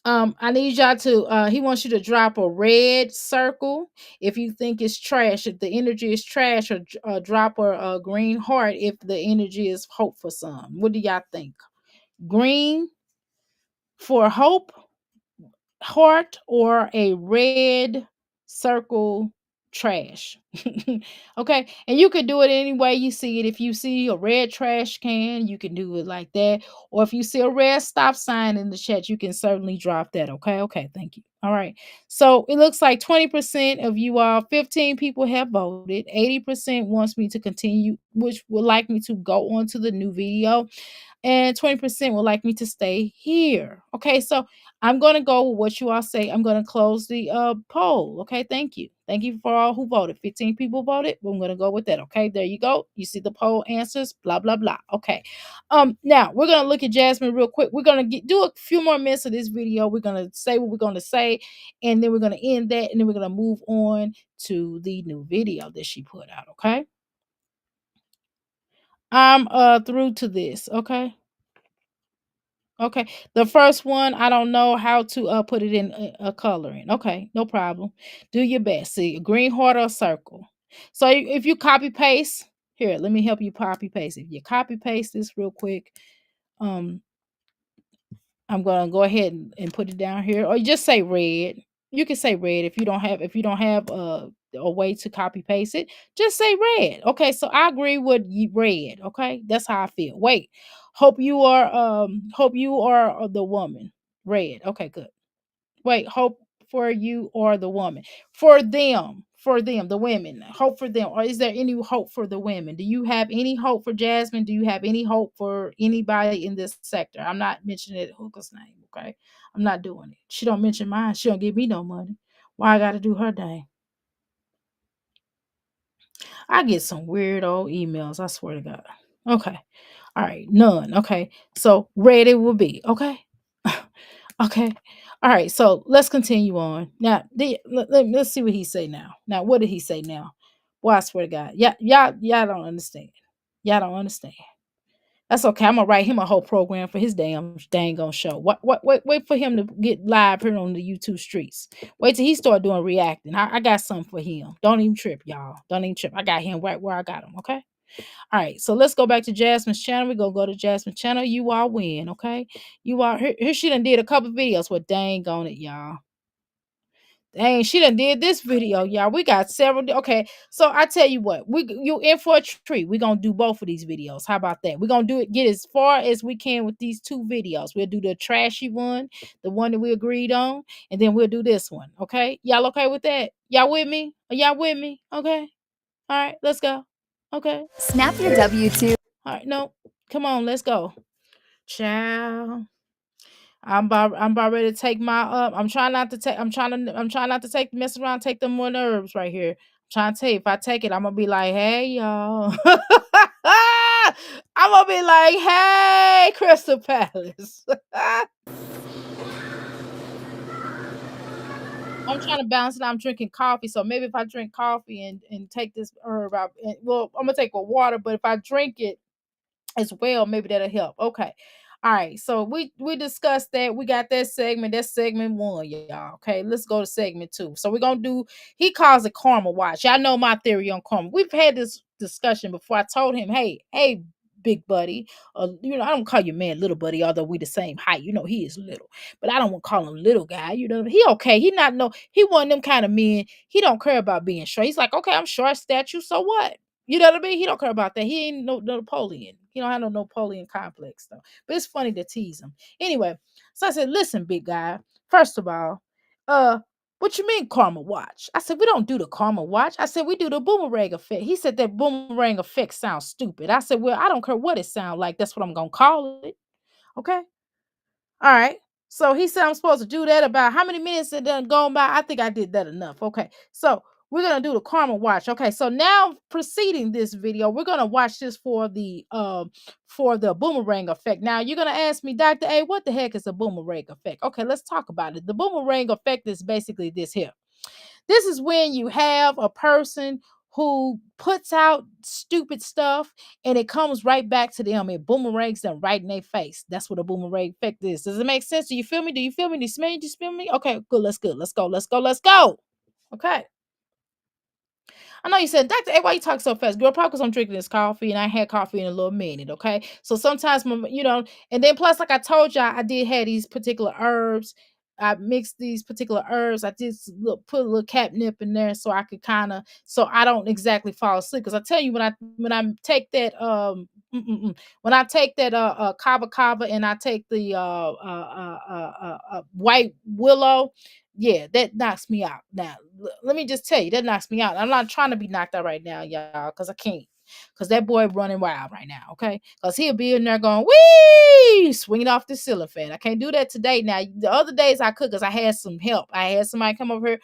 I need y'all to he wants you to drop a red circle if you think it's trash, if the energy is trash, or drop a green heart if the energy is hope for some. What do y'all think? Green for hope, heart, or a red circle trash. Okay, and you could do it any way you see it. If you see a red trash can, you can do it like that, or if you see a red stop sign in the chat, you can certainly drop that. Okay, thank you. All right, so it looks like 20% of you all, 15 people have voted. 80% wants me to continue, which would like me to go on to the new video, and 20% would like me to stay here. Okay, so I'm going to go with what you all say. I'm going to close the poll. Okay, thank you. Thank you for all who voted. 15 people voted. I'm going to go with that. Okay, there you go. You see the poll answers, blah, blah, blah. Okay. Now we're going to look at Jasmine real quick. We're going to do a few more minutes of this video. We're going to say what we're going to say, and then we're going to end that, and then we're going to move on to the new video that she put out. Okay. I'm through to this. Okay. Okay. The first one, I don't know how to put it in a coloring. Okay, no problem. Do your best. See, a green heart or a circle. So if you copy paste, here, let me help you copy paste. If you copy paste this real quick, um, I'm gonna go ahead and put it down here, or you just say red. You can say red if you don't have a way to copy paste it. Just say red. Okay, so I agree with you, red. Okay, that's how I feel. Wait, hope you are the woman. Red. Okay, good. Wait, hope for you or the woman. For them, the women. Hope for them. Or is there any hope for the women? Do you have any hope for Jasmine? Do you have any hope for anybody in this sector? I'm not mentioning it Hooker's name, okay? I'm not doing it. She don't mention mine. She don't give me no money. Why I gotta do her name? I get some weird old emails, I swear to God. Okay. All right, none. Okay. So red it will be. Okay. Okay. All right. So let's continue on. Now, let's see what he say now. Now, what did he say now? Boy, I swear to God. Yeah, y'all don't understand. Y'all don't understand. That's okay. I'm gonna write him a whole program for his dang on show. Wait for him to get live here on the YouTube streets. Wait till he start doing reacting. I got something for him. Don't even trip, y'all. Don't even trip. I got him right where I got him. Okay. All right, so let's go back to Jasmine's channel. We're gonna go to Jasmine's channel. You all win, okay? You all here she done did a couple videos. Well, dang on it, y'all. Dang, she done did this video, y'all. We got several. Okay, so I tell you what, you in for a treat. We're gonna do both of these videos. How about that? We're gonna do it, get as far as we can with these two videos. We'll do the trashy one, the one that we agreed on, and then we'll do this one. Okay, y'all okay with that? Y'all with me? Are y'all with me? Okay. All right, let's go. Okay. Snap your W 2. All right, no, come on, let's go. Child. I'm about ready to take my I'm trying not to take mess around, take them more nerves right here. I'm trying to tell you, if I take it, I'm gonna be like, hey y'all. I'm gonna be like, hey, Crystal Palace. I'm trying to balance it. I'm drinking coffee, so maybe if I drink coffee and take this herb out, well, I'm gonna take a water, but if I drink it as well, maybe that'll help. Okay. All right. So we discussed that. We got that segment. That's segment one, y'all. Okay. Let's go to segment two. So we're gonna do, he calls it karma watch. Y'all know my theory on karma. We've had this discussion before. I told him, hey, big buddy. I don't call you man little buddy, although we the same height. He is little. But I don't want to call him little guy. He okay. He one of them kind of men. He don't care about being short. He's like, okay, I'm short statue, so what? You know what I mean? He don't care about that. He ain't no Napoleon. He don't have no Napoleon complex though. But it's funny to tease him. Anyway, so I said, listen, big guy. First of all, what you mean karma watch? I said, we don't do the karma watch. I said, we do the boomerang effect. He said that boomerang effect sounds stupid. I said, well, I don't care what it sounds like. That's what I'm gonna call it. Okay. All right. So he said I'm supposed to do that about how many minutes it done gone by? I think I did that enough. Okay. So we're gonna do the karma watch. Okay, so now preceding this video, we're gonna watch this for the boomerang effect. Now you're gonna ask me, Dr. A, what the heck is a boomerang effect? Okay, let's talk about it. The boomerang effect is basically this here. This is when you have a person who puts out stupid stuff and it comes right back to them. It boomerangs them right in their face. That's what a boomerang effect is. Does it make sense? Do you feel me? Do you feel me? Do you smell me? Do you smell me? Okay, good. Let's go. Let's go. Let's go. Let's go. Okay. I know you said, Dr. A, why you talk so fast? Girl, probably because I'm drinking this coffee and I had coffee in a little minute, okay? So sometimes, and then plus, like I told y'all, I did have these particular herbs. I mixed these particular herbs. I did put a little catnip in there so I could so I don't exactly fall asleep. Because I tell you, when I take that when I take that kava kava and I take the white willow, yeah, that knocks me out. Now, let me just tell you, that knocks me out. I'm not trying to be knocked out right now, y'all, because I can't. Because that boy running wild right now, okay? Because he'll be in there going, wee, swinging off the ceiling fan. I can't do that today. Now, the other days I could because I had some help. I had somebody come over here.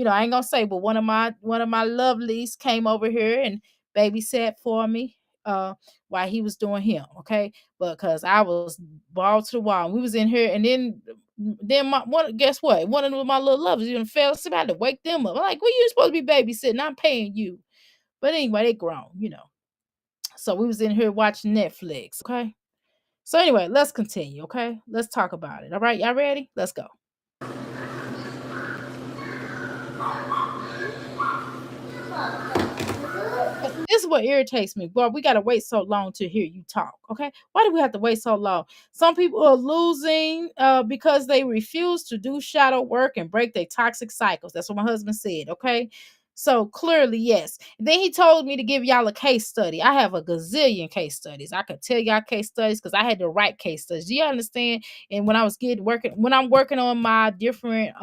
I ain't gonna say, but one of my lovelies came over here and babysat for me while he was doing him, okay? But because I was ball to the wall, and we was in here, and then guess what? One of my little lovers even fell asleep. I had to wake them up. I'm like, well, you supposed to be babysitting. I'm paying you. But anyway, they grown. So we was in here watching Netflix. Okay. So anyway, let's continue. Okay. Let's talk about it. All right. Y'all ready? Let's go. This is what irritates me. Boy, we gotta wait so long to hear you talk. Okay, why do we have to wait so long? Some people are losing because they refuse to do shadow work and break their toxic cycles. That's what my husband said. Okay, so clearly, yes. Then he told me to give y'all a case study. I have a gazillion case studies. I could tell y'all case studies because I had to write case studies. Do you understand? And when I'm working on my different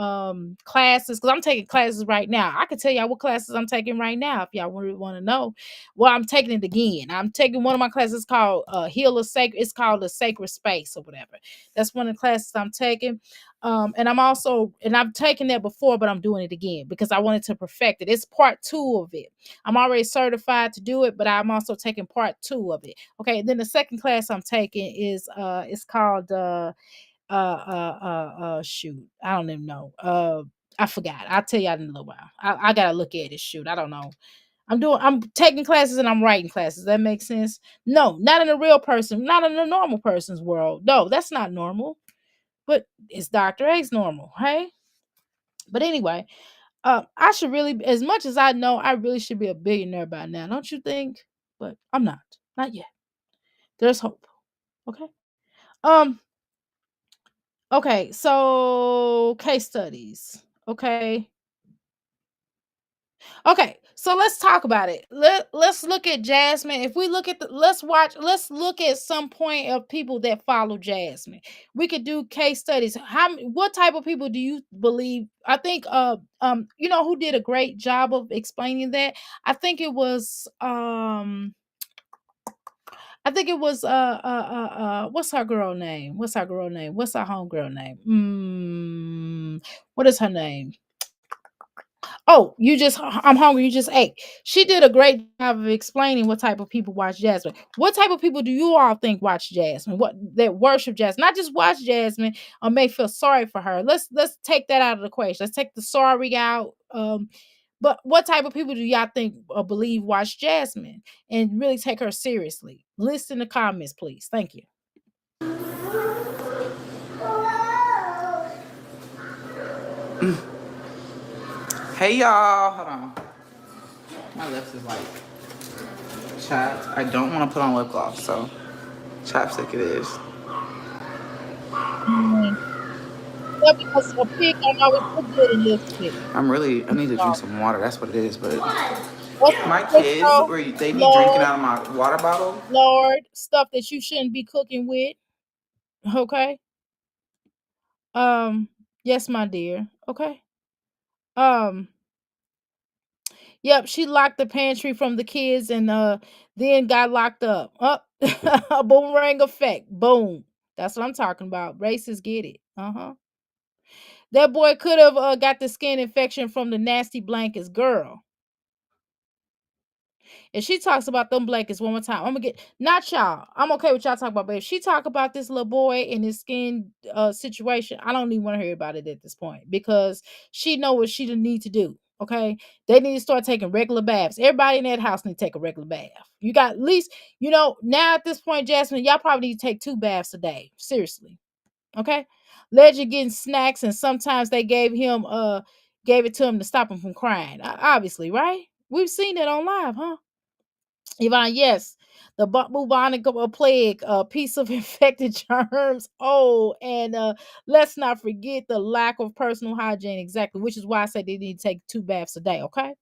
classes, because I'm taking classes right now, I can tell y'all what classes I'm taking right now if y'all really want to know. Well, I'm taking it again. I'm taking one of my classes called Heal a Sacred. It's called a Sacred Space or whatever. That's one of the classes I'm taking. And I've taken that before, but I'm doing it again because I wanted to perfect it. It's part two of it. I'm already certified to do it, but I'm also taking part two of it. Okay. Then the second class I'm taking is it's called shoot. I don't even know. I forgot. I'll tell y'all in a little while. I gotta look at it. Shoot. I don't know. I'm taking classes and I'm writing classes. That makes sense? No, not in a real person, not in a normal person's world. No, that's not normal. But it's Dr. A's normal, hey? But anyway, I should really, as much as I know, I really should be a billionaire by now, don't you think? But I'm not. Not yet. There's hope. Okay. Um, okay, so case studies. Okay. Okay, so let's talk about it. Let's look at Jasmine. If we look at let's look at some point of people that follow Jasmine. We could do case studies. What type of people do you believe? I think who did a great job of explaining that? I think it was what's her girl name? What's her girl name? What's her homegirl name? What is her name? Oh, I'm hungry. You just ate. She did a great job of explaining what type of people watch Jasmine. What type of people do you all think watch Jasmine? What that worship Jasmine? Not just watch Jasmine or may feel sorry for her. Let's take that out of the equation. Let's take the sorry out. But what type of people do y'all think or believe watch Jasmine and really take her seriously? List in the comments, please. Thank you. Hey y'all, hold on. My lips is like chapped. I don't want to put on lip gloss, so chapstick it is. Mm, yeah, because a pig don't always look good in lipstick. I need to drink some water. That's what it is. But What's my the kids, though? they be drinking Lord, out of my water bottle. Lord, stuff that you shouldn't be cooking with. Okay. Um, yes, my dear. Okay. Um, yep, she locked the pantry from the kids and then got locked up. Up a boomerang effect. Boom. That's what I'm talking about. Racists get it. Uh-huh. That boy could have got the skin infection from the nasty blankets, girl. If she talks about them blankets one more time, I'm gonna get not y'all. I'm okay with y'all talking about, but if she talk about this little boy and his skin situation, I don't even want to hear about it at this point because she know what she need to do. Okay, they need to start taking regular baths. Everybody in that house need to take a regular bath. You got at least, now at this point, Jasmine, y'all probably need to take 2 baths a day. Seriously, okay. Legend getting snacks, and sometimes they gave it to him to stop him from crying. Obviously, right? We've seen it on live, huh? Yvonne, yes, the bubonic plague, a piece of infected germs. Oh, and let's not forget the lack of personal hygiene. Exactly, which is why I say they need to take 2 baths a day. Okay.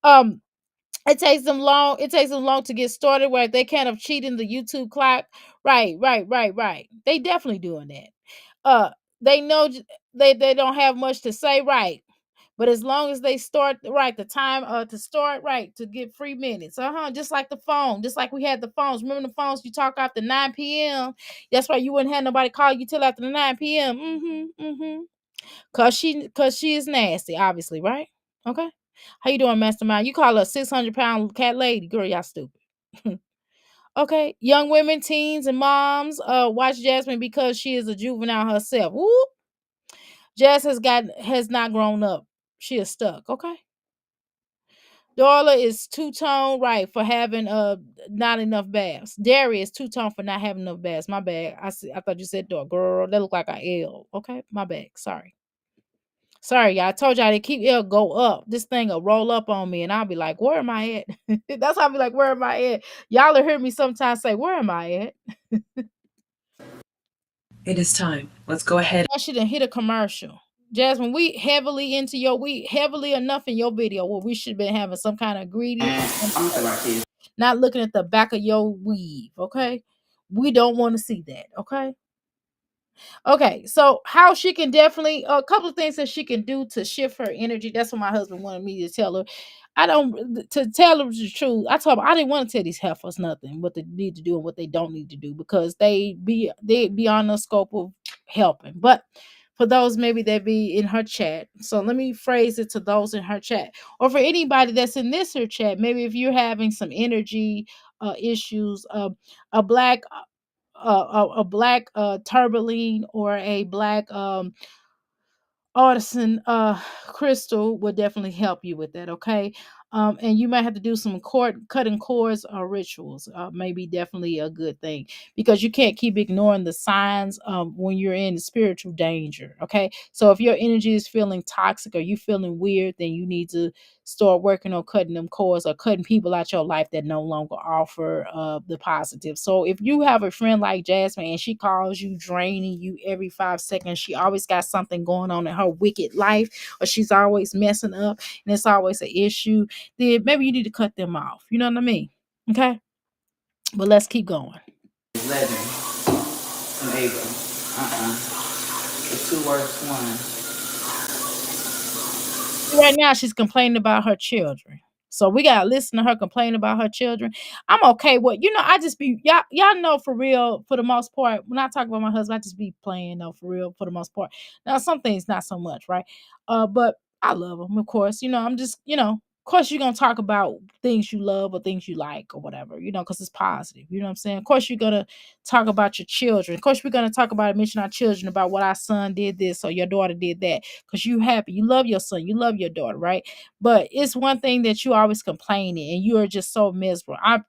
Um, it takes them long. It takes them long to get started. Right? They kind of cheating the YouTube clock. Right, right, right, right. They definitely doing that. Uh, they know they don't have much to say. Right. But as long as they start right, the time to start right to get free minutes. Just like the phone, just like we had the phones. Remember the phones you talk after 9 p.m. That's why you wouldn't have nobody call you till after the 9 p.m. Cause she is nasty, obviously, right? Okay. How you doing, Mastermind? You call her a 600-pound cat lady. Girl, y'all stupid. Okay. Young women, teens, and moms, watch Jasmine because she is a juvenile herself. Whoop. Jazz has not grown up. She is stuck. Okay. Darla is two-tone, right, for having not enough baths. Darius two-tone for not having enough baths. My bad. I thought you said dog. Girl, that look like a L. Okay, my bad. Sorry. Sorry, y'all. I told y'all to keep L go up. This thing will roll up on me, and I'll be like, where am I at? That's how I'll be like, where am I at? Y'all will hear me sometimes say, where am I at? It is time. Let's go ahead. I should have hit a commercial. Jasmine, we heavily enough in your video where we should have been having some kind of ingredient or I'm something gonna say else. like this. Not looking at the back of your weave, okay? We don't want to see that, okay? Okay, so how she can definitely a couple of things that she can do to shift her energy. That's what my husband wanted me to tell her. I don't to tell her the truth. I told him I didn't want to tell these heifers nothing what they need to do and what they don't need to do because they beyond the scope of helping. But for those maybe that be in her chat, so let me phrase it to those in her chat, or for anybody that's in this her chat. Maybe if you're having some energy issues, a black a black tourmaline or a black artisan crystal will definitely help you with that. Okay. And you might have to do some cutting cords or rituals, maybe definitely a good thing because you can't keep ignoring the signs when you're in spiritual danger. Okay, so if your energy is feeling toxic or you feeling weird, then you need to start working on cutting them cords or cutting people out your life that no longer offer the positive. So if you have a friend like Jasmine and she calls you draining you every 5 seconds, she always got something going on in her wicked life, or she's always messing up and it's always an issue, then maybe you need to cut them off. You know what I mean? Okay. But let's keep going. Legend and Ava. The two worst ones. Right now she's complaining about her children. So we gotta listen to her complain about her children. I'm okay with I just be y'all know for real, for the most part. When I talk about my husband, I just be playing though for real for the most part. Now some things not so much, right? But I love him, of course. I'm just, of course you're gonna talk about things you love or things you like or whatever, because it's positive. You know what I'm saying? Of course you're gonna talk about your children. Of course we're gonna talk about mention our children about what our son did this or your daughter did that because you happy, you love your son, you love your daughter, right? But it's one thing that you always complaining and you are just so miserable. I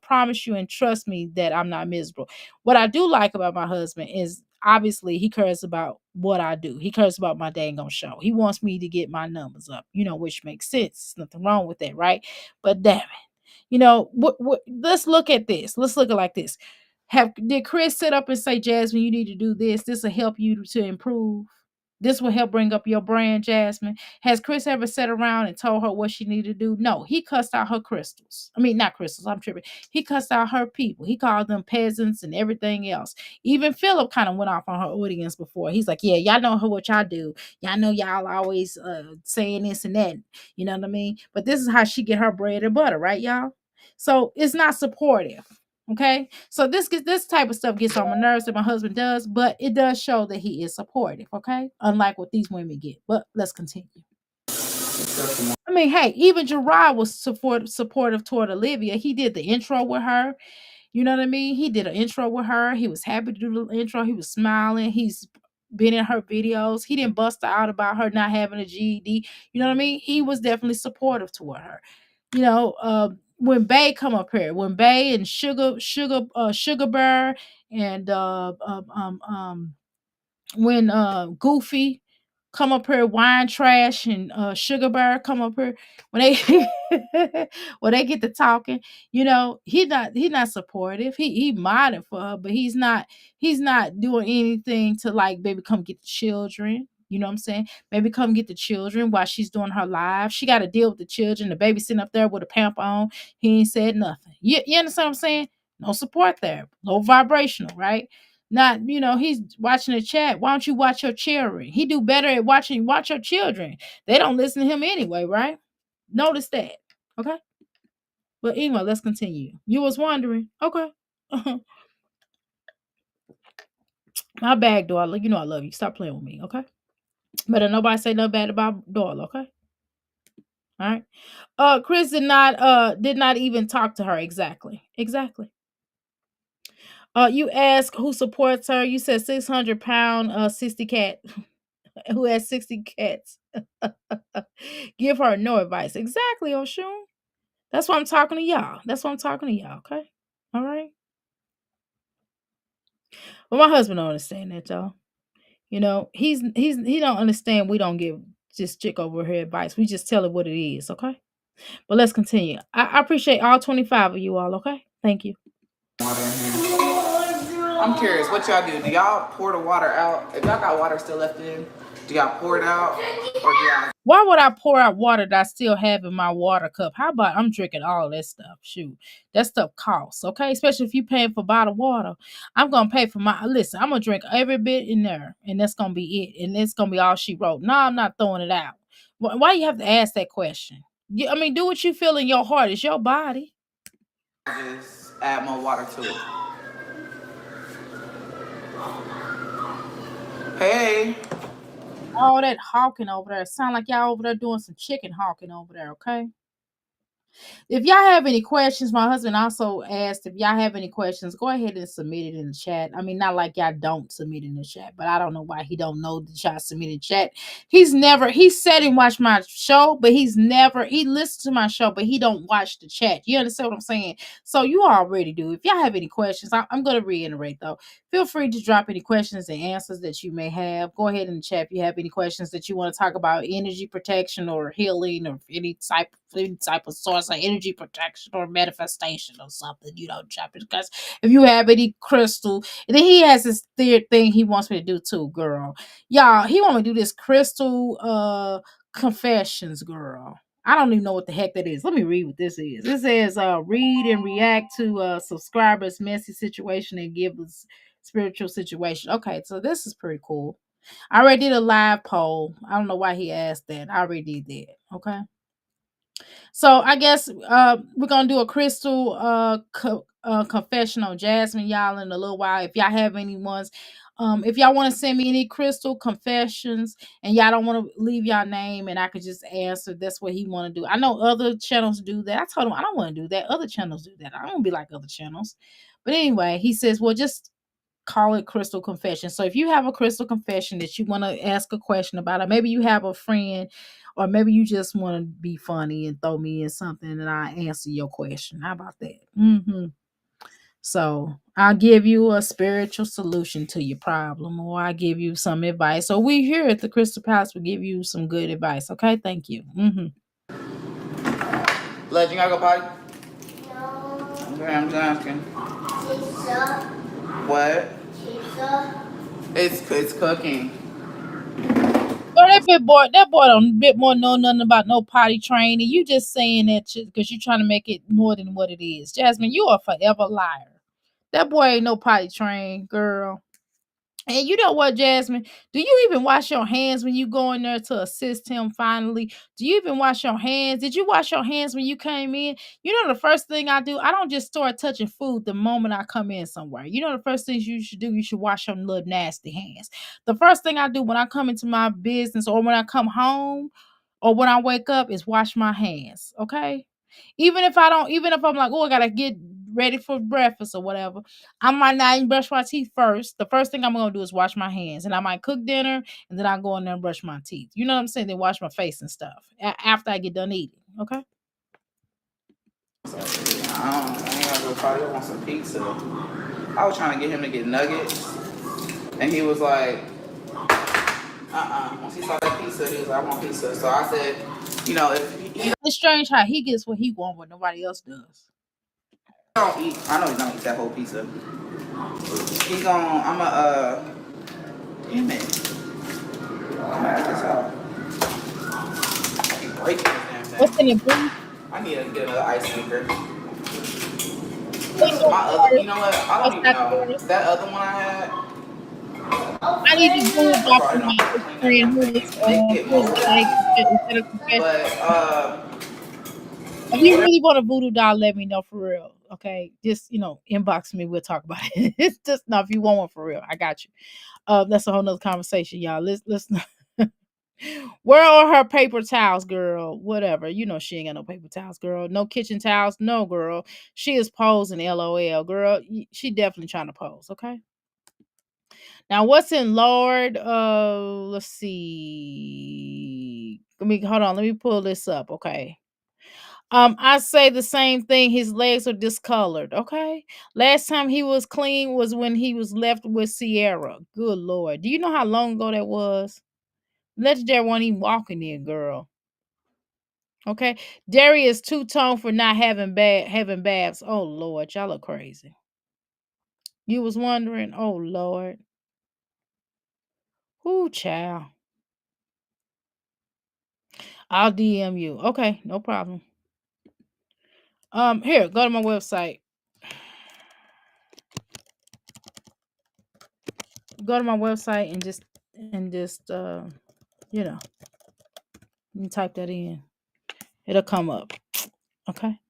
promise you and trust me that I'm not miserable. What I do like about my husband is obviously he cares about what I do. He cares about my dang on show. He wants me to get my numbers up, which makes sense. There's nothing wrong with that, right? But damn it. Let's look at this. Let's look at it like this. Did Chris sit up and say, Jasmine, you need to do this? This will help you to improve. This will help bring up your brand, Jasmine. Has Chris ever sat around and told her what she needed to do? No, he cussed out her crystals. I mean, not crystals, I'm tripping. He cussed out her people. He called them peasants and everything else. Even Philip kind of went off on her audience before. He's like, yeah, y'all know what y'all do. Y'all know y'all always saying this and that. You know what I mean? But this is how she get her bread and butter, right, y'all? So it's not supportive. Okay, so this type of stuff gets on my nerves that my husband does, but it does show that he is supportive. Okay, unlike what these women get. But let's continue. I mean, hey, even Gerard was supportive toward Olivia. He did the intro with her. You know what I mean? He did an intro with her. He was happy to do the intro. He was smiling. He's been in her videos. He didn't bust her out about her not having a GED. You know what I mean? He was definitely supportive toward her. You know, when Bay come up here, when Bay and Sugar Bear and when Goofy come up here, Wine Trash and Sugar Bear come up here, when they when they get to talking, you know, he's not supportive. He modding for her, but he's not doing anything to like baby come get the children. You know what I'm saying? Maybe come get the children while she's doing her live. She got to deal with the children. The baby sitting up there with a pamper on. He ain't said nothing. You understand what I'm saying? No support there. Low vibrational, right? Not, he's watching the chat. Why don't you watch your children? He do better at watch your children. They don't listen to him anyway, right? Notice that. Okay. But anyway, let's continue. You was wondering. Okay. My bag, Darla. You know I love you. Stop playing with me, okay? Better nobody say nothing bad about Darla, okay? All right. Chris did not even talk to her exactly. Exactly. You ask who supports her. You said 600 pound 60 cat who has 60 cats. Give her no advice. Exactly, Oshun. That's why I'm talking to y'all. That's why I'm talking to y'all, okay? All right. But my husband don't understand that, y'all. He don't understand we don't give just chick over her advice. We just tell her what it is, okay? But let's continue. I appreciate all 25 of you all, okay? Thank you. Water in here. I'm curious, what y'all do? Do y'all pour the water out? If y'all got water still left in, do y'all pour it out? Or do y'all Why would I pour out water that I still have in my water cup? How about I'm drinking all that stuff? Shoot, that stuff costs, okay? Especially if you paying for bottled water. I'm gonna pay for my listen, I'm gonna drink every bit in there, and that's gonna be it. And it's gonna be all she wrote. No, I'm not throwing it out. Why you have to ask that question? I mean, do what you feel in your heart. It's your body. just add more water to it? Hey. All that hawking over there. Sound like y'all over there doing some chicken hawking over there, okay? If y'all have any questions, my husband also asked if y'all have any questions, go ahead and submit it in the chat. I mean, not like y'all don't submit in the chat, but I don't know why he don't know that y'all submit in the chat. He said he watched my show, but he listened to my show, but he don't watch the chat. You understand what I'm saying? So you already do. If y'all have any questions, I'm going to reiterate though. Feel free to drop any questions and answers that you may have. Go ahead in the chat if you have any questions that you want to talk about energy protection or healing or any type of source of energy protection or manifestation or something, drop it. Because if you have any crystal, and then he has this third thing he wants me to do too, girl. Y'all, he want me to do this crystal confessions, girl. I don't even know what the heck that is. Let me read what this is. It says read and react to subscribers' messy situation and give us spiritual situation. Okay, so this is pretty cool. I already did a live poll. I don't know why he asked that. I already did that. Okay. So I guess we're gonna do a crystal confession on Jasmine, y'all, in a little while. If y'all have any ones, if y'all want to send me any crystal confessions and y'all don't want to leave y'all name and I could just answer, that's what he want to do. I know other channels do that. I told him I don't want to do that. Other channels do that. I don't want to be like other channels. But anyway, he says, well, just call it crystal confession. So if you have a crystal confession that you want to ask a question about, or maybe you have a friend, or maybe you just want to be funny and throw me in something and I answer your question. How about that? So I'll give you a spiritual solution to your problem, or I give you some advice. So we here at the Crystal Palace will give you some good advice. Okay, thank you. Led, you gotta go potty? No. Okay, I'm just asking. Pizza. What? Pizza. It's cooking. Well, that boy don't a bit more know nothing about no potty training. You just saying that because you trying to make it more than what it is. Jasmine, you are forever liar. That boy ain't no potty trained, girl. And you know what, Jasmine? Do you even wash your hands when you go in there to assist him finally? Do you even wash your hands? Did you wash your hands when you came in? You know, the first thing I do, I don't just start touching food the moment I come in somewhere. You know, the first things you should do, you should wash your little nasty hands. The first thing I do when I come into my business or when I come home or when I wake up is wash my hands. Okay. Even if I'm like, oh, I gotta get ready for breakfast or whatever, I might not even brush my teeth first. The first thing I'm gonna do is wash my hands, and I might cook dinner, and then I go in there and brush my teeth. You know what I'm saying? Then wash my face and stuff after I get done eating. Okay. So, I ain't gonna go party. I want some pizza. I was trying to get him to get nuggets, and he was like, Once he saw that pizza, he was like, I want pizza. So I said, if he It's strange how he gets what he wants, what nobody else does. don't eat, I know he's not eat that whole pizza. He gon' damn it. I'm gonna ask this out. I keep breaking this damn What's in thing. it, boo? I need to get another ice maker. What you doing, My other, Carter? you know what? I don't even Outside the know. door? That other one I had, I need to voodoo I doll probably from don't my have to best clean that friend damn thing. They get who is like moldy. instead of confession. But If you whatever. really want a voodoo doll, let me know for real. Okay. Just, inbox me. We'll talk about it. It's just not if you want one for real. I got you. That's a whole nother conversation, y'all. Let's not. Where are her paper towels, girl? Whatever. You know she ain't got no paper towels, girl. No kitchen towels. No, girl. She is posing, LOL, girl. She definitely trying to pose, okay? Now, what's in Lord? Let's see. Hold on. Let me pull this up, okay? I say the same thing. His legs are discolored. Okay. Last time he was clean was when he was left with Sierra. Good Lord. Do you know how long ago that was? Legendary wasn't even walking there, girl. Okay. Derry is two-tone for not having baths. Oh Lord, y'all are crazy. You was wondering, oh Lord. Whoo, child. I'll DM you. Okay, no problem. Here, go to my website. Go to my website and just you know, you type that in. It'll come up. Okay.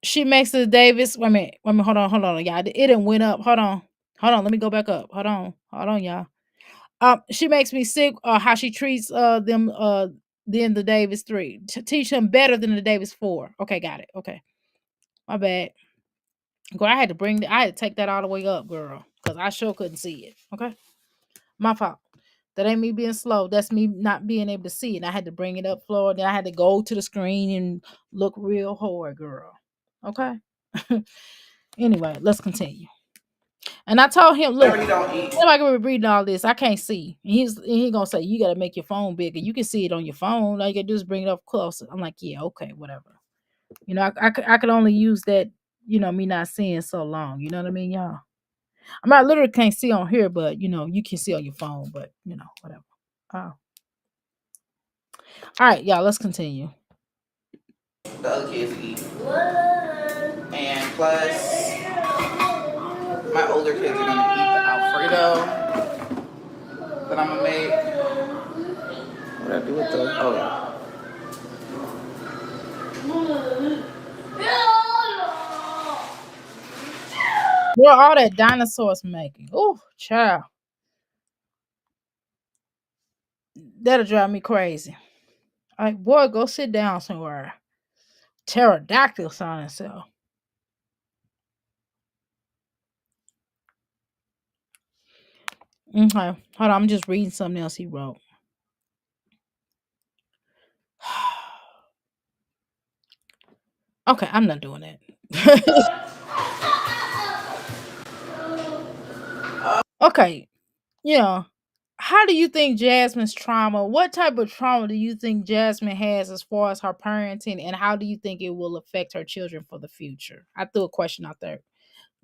She makes the Davis. Wait a minute, hold on, y'all. It didn't went up. Hold on, let me go back up. Hold on, y'all. She makes me sick how she treats them than the Davis 3. Teach them better than the Davis 4. Okay, got it. Okay. My bad. Girl, I had to take that all the way up, girl. Because I sure couldn't see it. Okay. My fault. That ain't me being slow. That's me not being able to see it. I had to bring it up, Florida. Then I had to go to the screen and look real hard, girl. Okay. Anyway, let's continue. And I told him, look, Whatever he don't eat. I'm not gonna be reading all this. I can't see. And he gonna say, you gotta make your phone bigger. You can see it on your phone. All you gotta do is bring it up closer. I'm like, yeah, okay, whatever. I could only use that, me not seeing so long. You know what I mean, y'all? I literally can't see on here, but you can see on your phone, but whatever. Oh. All right, y'all, let's continue. The other kids eat. And plus, my older kids are gonna eat the Alfredo that I'm gonna make. What did I do with the? Oh yeah. What all that dinosaurs making? Oh, child. That'll drive me crazy. Like, boy, go sit down somewhere. Pterodactyl sounding so. Okay. Hold on, I'm just reading something else he wrote. Okay, I'm not doing that. Okay. Yeah. How do you think Jasmine's trauma, what type of trauma do you think Jasmine has as far as her parenting, and how do you think it will affect her children for the future? I threw a question out there.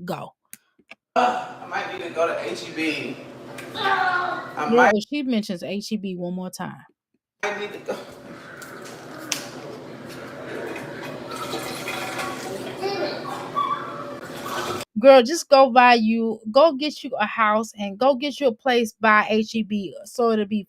Go. I might need to go to HEB. I Yeah, might if she mentions HEB one more time. need to go. Girl, just go get you a house and go get you a place by HEB so it'll be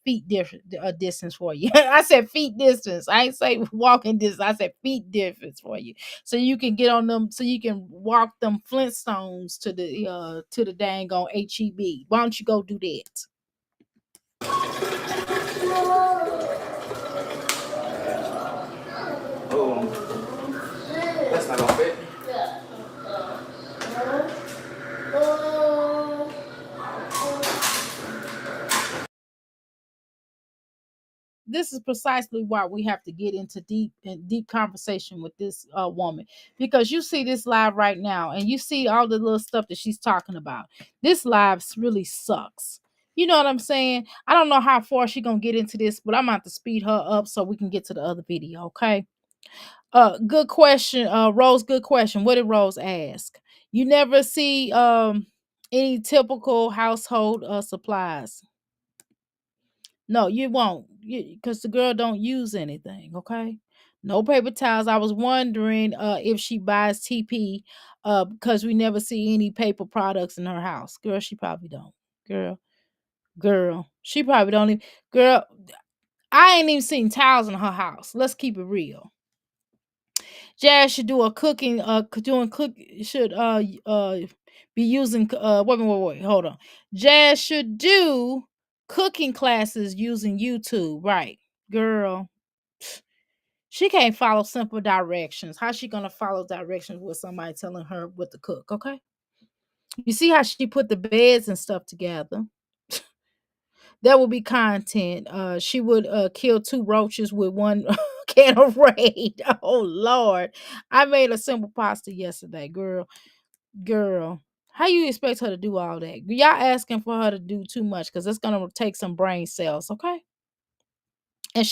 feet different distance for you. I said feet distance. I ain't say walking distance. I said feet difference for you. So you can get on them so you can walk them Flintstones to the dang on HEB. Why don't you go do that? Oh, that's not gonna fit. This is precisely why we have to get into deep conversation with this woman, because you see this live right now and you see all the little stuff that she's talking about. This live really sucks. You know what I'm saying? I don't know how far she gonna get into this, but I'm gonna have to speed her up so we can get to the other video. Okay. Good question, Rose. Good question. What did Rose ask? You never see any typical household supplies. No, you won't, because the girl don't use anything. Okay, no paper towels. I was wondering if she buys TP, because we never see any paper products in her house. Girl, she probably don't. Girl, girl, she probably don't even. Girl, I ain't even seen towels in her house. Let's keep it real. Jazz should do a cooking. Doing cook should be using. Wait. Hold on. Jazz should do cooking classes using YouTube. Right, girl. She can't follow simple directions. How's she gonna follow directions with somebody telling her what to cook? Okay. You see how she put the beds and stuff together. That would be content. She would kill two roaches with one can of raid. Oh Lord. I made a simple pasta yesterday, girl. Girl. How you expect her to do all that? Y'all asking for her to do too much because it's gonna take some brain cells, okay? And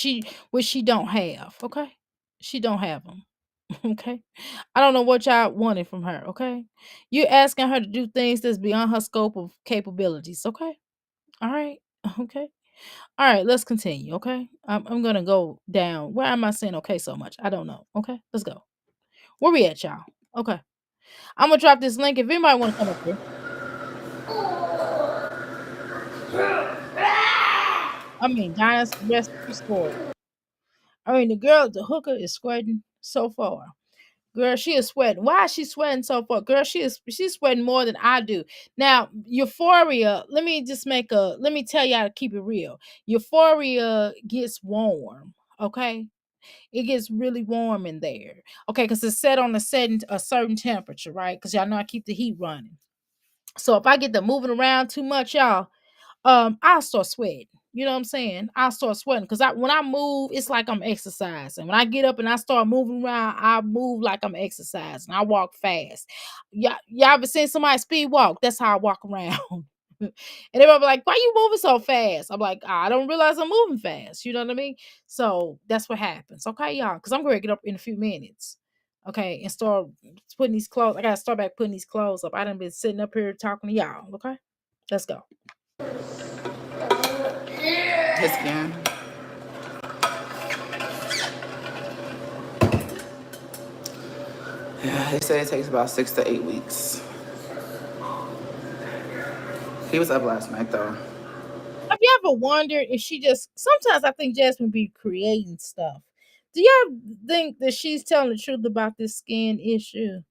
which she don't have, okay? She don't have them. Okay. I don't know what y'all wanted from her, okay? You're asking her to do things that's beyond her scope of capabilities, okay? All right. Okay. All right, let's continue. Okay, I'm gonna go down. Why am I saying okay so much? I don't know. Okay, let's go. Where we at, y'all? Okay, I'm gonna drop this link if anybody want to come up here. I mean, Dinah's Rescue Story. I mean, the hooker is sweating so far. Girl, she is sweating. Why is she sweating so far? Girl, she's sweating more than I do. Now, Euphoria, let me tell y'all to keep it real. Euphoria gets warm, okay? It gets really warm in there. Okay, because it's set on a certain temperature, right? Because y'all know I keep the heat running. So if I get to moving around too much, y'all, I'll start sweating. You know what I'm saying? I'll start sweating because when I move, it's like I'm exercising. When I get up and I start moving around, I move like I'm exercising. I walk fast. Y'all ever seen somebody speed walk? That's how I walk around. And everybody be like, "Why you moving so fast?" I'm like, "I don't realize I'm moving fast." You know what I mean? So that's what happens. Okay, y'all, because I'm going to get up in a few minutes. Okay, and start putting these clothes. I gotta start back putting these clothes up. I done been sitting up here talking to y'all. Okay, let's go. His skin. Yeah, they say it takes about 6 to 8 weeks. He was up last night though. Have you ever wondered if she just sometimes I think Jasmine be creating stuff. Do y'all think that she's telling the truth about this skin issue?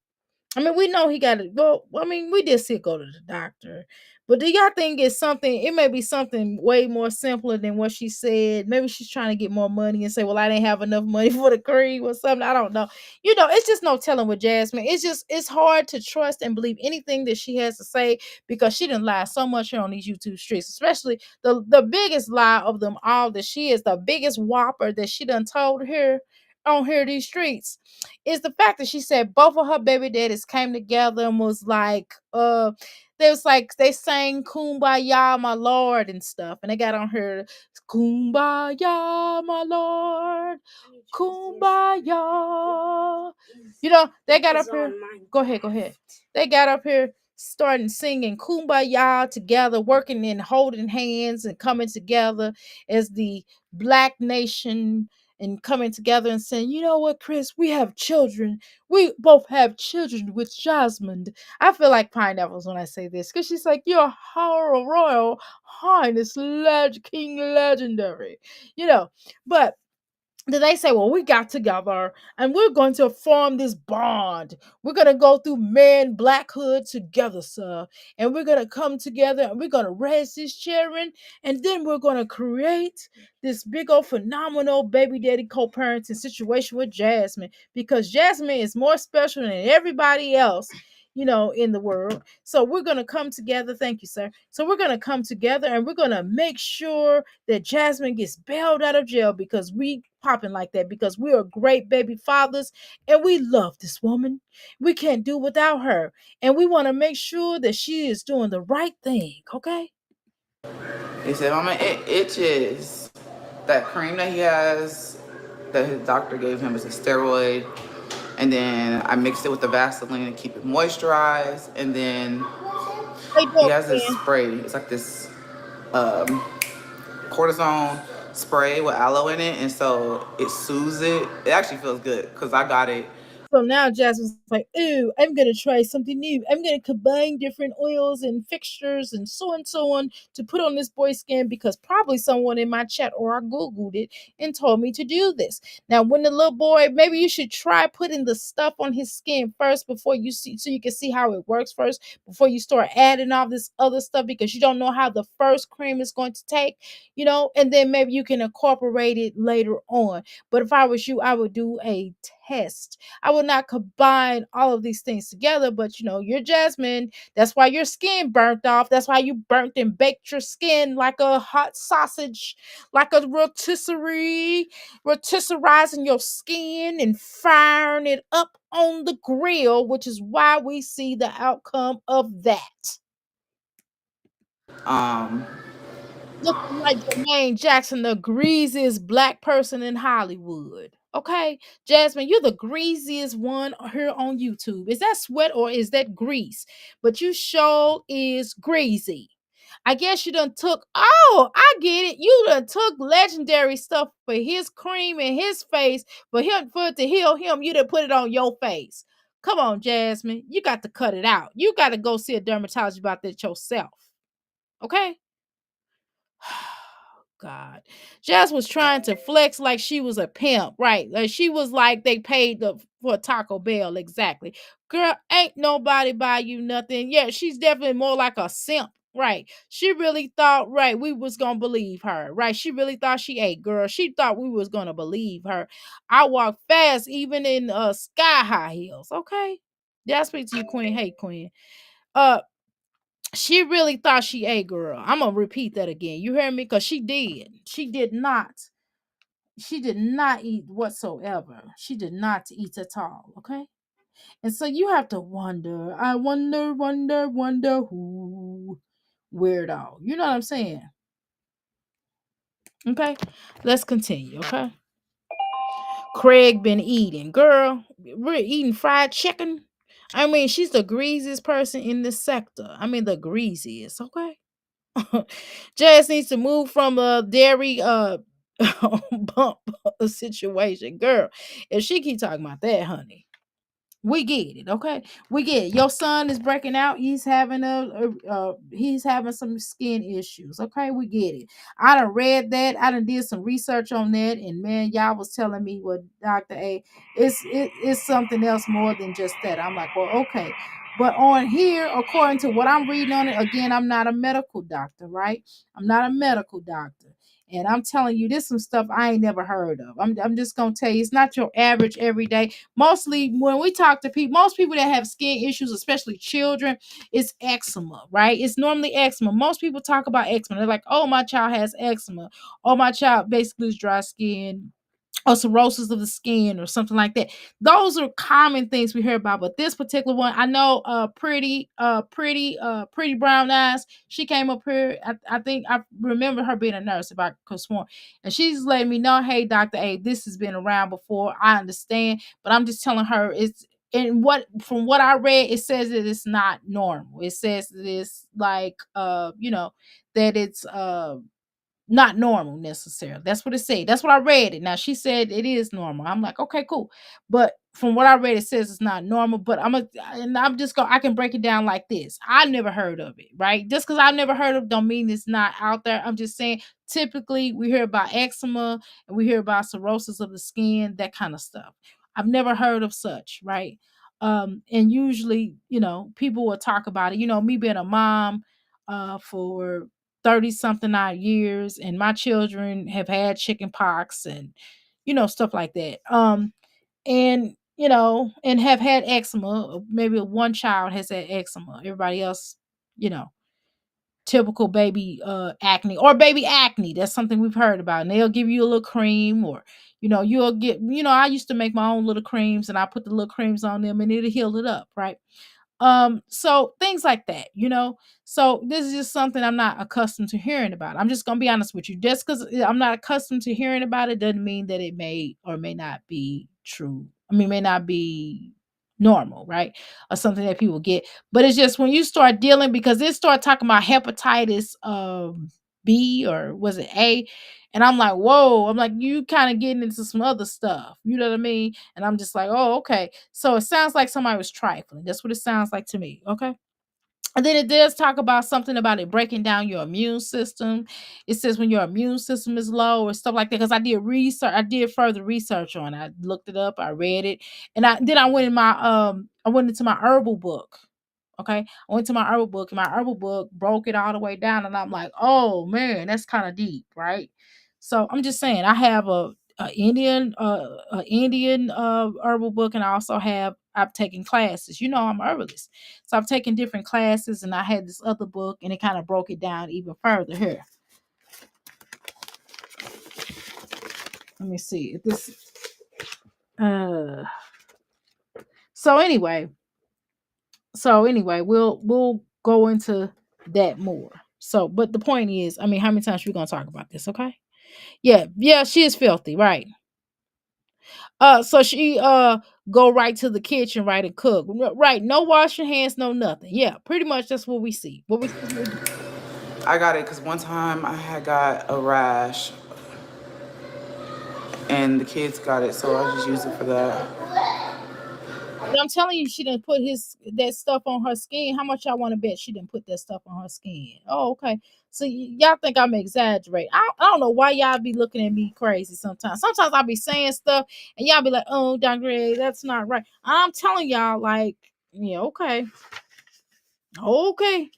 I mean, we know he got it. Well, I mean, we did see it go to the doctor. But do y'all think it's something? It may be something way more simpler than what she said. Maybe she's trying to get more money and say, "Well, I didn't have enough money for the cream or something." I don't know. You know, it's just no telling with Jasmine. It's hard to trust and believe anything that she has to say because she didn't lie so much here on these YouTube streets. Especially the biggest lie of them all that she is the biggest whopper that she done told her on here these streets is the fact that she said both of her baby daddies came together and was like, they sang Kumbaya, my Lord, and stuff. And they got on her Kumbaya, my Lord, Kumbaya. You know, they got up here. Go ahead. They got up here starting singing Kumbaya together, working and holding hands and coming together as the black nation and coming together and saying, you know what, Chris, we have children. We both have children with Jasmine. I feel like pineapples when I say this because she's like, your royal highness, king legendary, you know. But then they say, well, we got together and we're going to form this bond. We're going to go through man blackhood together, sir. And we're going to come together and we're going to raise these children. And then we're going to create this big old phenomenal baby daddy co-parenting situation with Jasmine because Jasmine is more special than everybody else, in the world. So we're going to come together. Thank you, sir. So we're going to come together and we're going to make sure that Jasmine gets bailed out of jail because we popping like that because we are great baby fathers and we love this woman. We can't do without her. And we want to make sure that she is doing the right thing, okay? He said, Mama, it itches. That cream that he has, that his doctor gave him, is a steroid. And then I mixed it with the Vaseline to keep it moisturized. And then They he do has this it, spray. It's like this um, cortisone spray with aloe in it. And so it soothes it. It actually feels good because I got it. so now Jasmine's like, ooh, I'm going to try something new. I'm going to combine different oils and fixtures and so on to put on this boy's skin because probably someone in my chat or I Googled it and told me to do this. Now, when the little boy, maybe you should try putting the stuff on his skin first before you see, so you can see how it works first before you start adding all this other stuff because you don't know how the first cream is going to take, and then maybe you can incorporate it later on. But if I was you, I would do a test. I would not combine all of these things together, but you're Jasmine. That's why your skin burnt off. That's why you burnt and baked your skin like a hot sausage, like a rotisserizing your skin and firing it up on the grill, which is why we see the outcome of that. Um, Looking like Jermaine Jackson, the greasiest black person in Hollywood. Okay, Jasmine, you're the greasiest one here on YouTube. Is that sweat or is that grease? But you sure is greasy. I guess you done took, oh, I get it. You done took legendary stuff for his cream and his face, for it to heal him, you done put it on your face. Come on, Jasmine. You got to cut it out. You got to go see a dermatologist about that yourself. Okay? God. Jazz was trying to flex like she was a pimp, right? Like she was like they paid for Taco Bell, exactly. Girl, ain't nobody buy you nothing. Yeah, she's definitely more like a simp, right? She really thought, right, we was gonna believe her, right? She really thought she ate, girl. She thought we was gonna believe her. I walk fast, even in sky high heels, okay? Yeah, I speak to you, Queen. Hey, Queen. Uh, she really thought she a girl. I'm gonna repeat that again. You hear me? Because she did. She did not. She did not eat whatsoever. She did not eat at all. Okay. And so you have to wonder. I wonder who weirdo. You know what I'm saying? Okay. Let's continue. Okay. Craig been eating. Girl, we're eating fried chicken. I mean, she's the greasiest person in this sector. I mean, the greasiest. Okay. Jazz needs to move from a dairy bump situation. Girl, if she keep talking about that, honey, we get it, okay? We get it. Your son is breaking out. He's having some skin issues. Okay, we get it. I done read that. I done did some research on that, and man, y'all was telling me what Dr. A it's something else more than just that. I'm like, well, okay. But on here, according to what I'm reading on it, again, I'm not a medical doctor, right? I'm not a medical doctor. And I'm telling you, this some stuff I ain't never heard of. I'm just gonna tell you, it's not your average everyday. Mostly when we talk to people, most people that have skin issues, especially children, it's eczema, right? It's normally eczema. Most people talk about eczema. They're like, oh, my child has eczema. Oh, my child basically is dry skin or cirrhosis of the skin or something like that. Those are common things we hear about. But this particular one, I know pretty brown eyes. She came up here. I think I remember her being a nurse, if I could sworn. And she's letting me know, hey, Dr. A, this has been around before. I understand. But I'm just telling her it's and what from what I read, it says that it's not normal. It says that it's like that it's not normal necessarily. That's what it said. That's what I read it. Now she said it is normal. I'm like, okay, cool. But from what I read, it says it's not normal. But I'm just going. I can break it down like this. I never heard of it, right? Just because I never heard of it, don't mean it's not out there. I'm just saying. Typically, we hear about eczema and we hear about cirrhosis of the skin, that kind of stuff. I've never heard of such, right? And usually, people will talk about it. Me being a mom, for 30 something odd years, and my children have had chicken pox and stuff like that, and and have had eczema. Maybe one child has had eczema, everybody else, you know typical baby acne or baby acne. That's something we've heard about, and they'll give you a little cream, or you'll get, I used to make my own little creams, and I put the little creams on them and it'll heal it up, right? So things like that, so this is just something I'm not accustomed to hearing about. I'm just gonna be honest with you. Just because I'm not accustomed to hearing about it doesn't mean that it may or may not be true. I mean, may not be normal, right? Or something that people get. But it's just when you start dealing, because they start talking about hepatitis B, or was it A? And I'm like, whoa, I'm like, you kind of getting into some other stuff. You know what I mean? And I'm just like, oh, okay. So it sounds like somebody was trifling. That's what it sounds like to me. Okay. And then it does talk about something about it breaking down your immune system. It says when your immune system is low or stuff like that. Because I did research, I did further research on it. I looked it up, I read it, and I went in my I went into my herbal book. Okay. I went to my herbal book, and my herbal book broke it all the way down. And I'm like, oh man, that's kind of deep, right? So I'm just saying, I have a Indian herbal book, and I also I've taken classes. I'm a herbalist. So I've taken different classes, and I had this other book, and it kind of broke it down even further here. Let me see if this uh so anyway, we'll go into that more. So, but the point is, I mean, how many times are we gonna talk about this? Okay. Yeah, she is filthy, right? So she go right to the kitchen, right, and cook. Right, no wash your hands, no nothing. Yeah, pretty much that's what we see. What we see. I got it because one time I had got a rash and the kids got it, so I just used it for that. But I'm telling you, she didn't put that stuff on her skin. How much y'all want to bet she didn't put that stuff on her skin? Oh, okay. So y'all think I'm exaggerating? I don't know why y'all be looking at me crazy sometimes. Sometimes I'll be saying stuff and y'all be like, "Oh, Dr. A, that's not right." I'm telling y'all, like, yeah, okay, okay,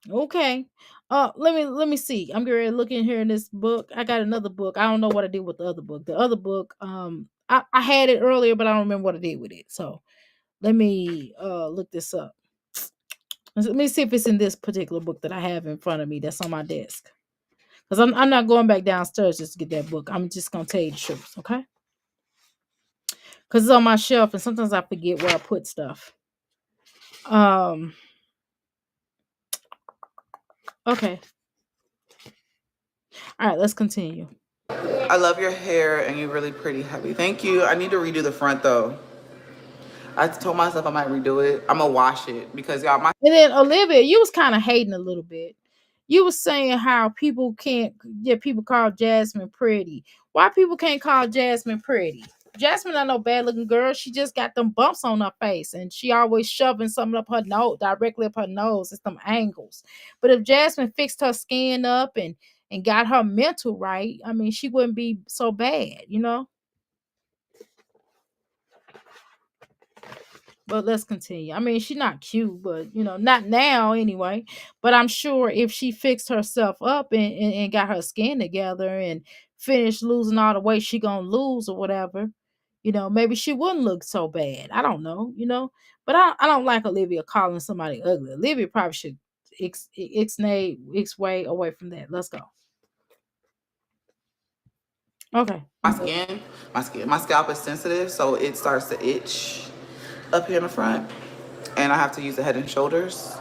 okay. Let me see. I'm getting looking here in this book. I got another book. I don't know what I did with the other book. The other book, I had it earlier, but I don't remember what I did with it. So let me look this up. Let me see if it's in this particular book that I have in front of me that's on my desk. Because I'm not going back downstairs just to get that book. I'm just gonna tell you the truth, okay? Because it's on my shelf, and sometimes I forget where I put stuff. Okay. All right, let's continue. I love your hair and you're really pretty heavy. Thank you. I need to redo the front though. I told myself I might redo it. I'm gonna wash it because y'all my And then Olivia, you was kind of hating a little bit. You was saying how people can't, yeah, people call Jasmine pretty. Why people can't call Jasmine pretty? Jasmine not no bad looking girl. She just got them bumps on her face, and she always shoving something up her nose, directly up her nose. It's them angles. But if Jasmine fixed her skin up and got her mental right, I mean, she wouldn't be so bad. But let's continue. I mean, she's not cute, but not now anyway. But I'm sure if she fixed herself up and got her skin together and finished losing all the weight she gonna lose or whatever, maybe she wouldn't look so bad. I don't know. But I don't like Olivia calling somebody ugly. Olivia probably should ix way away from that. Let's go. Okay. my scalp is sensitive, so it starts to itch up here in the front, and I have to use the Head and Shoulders.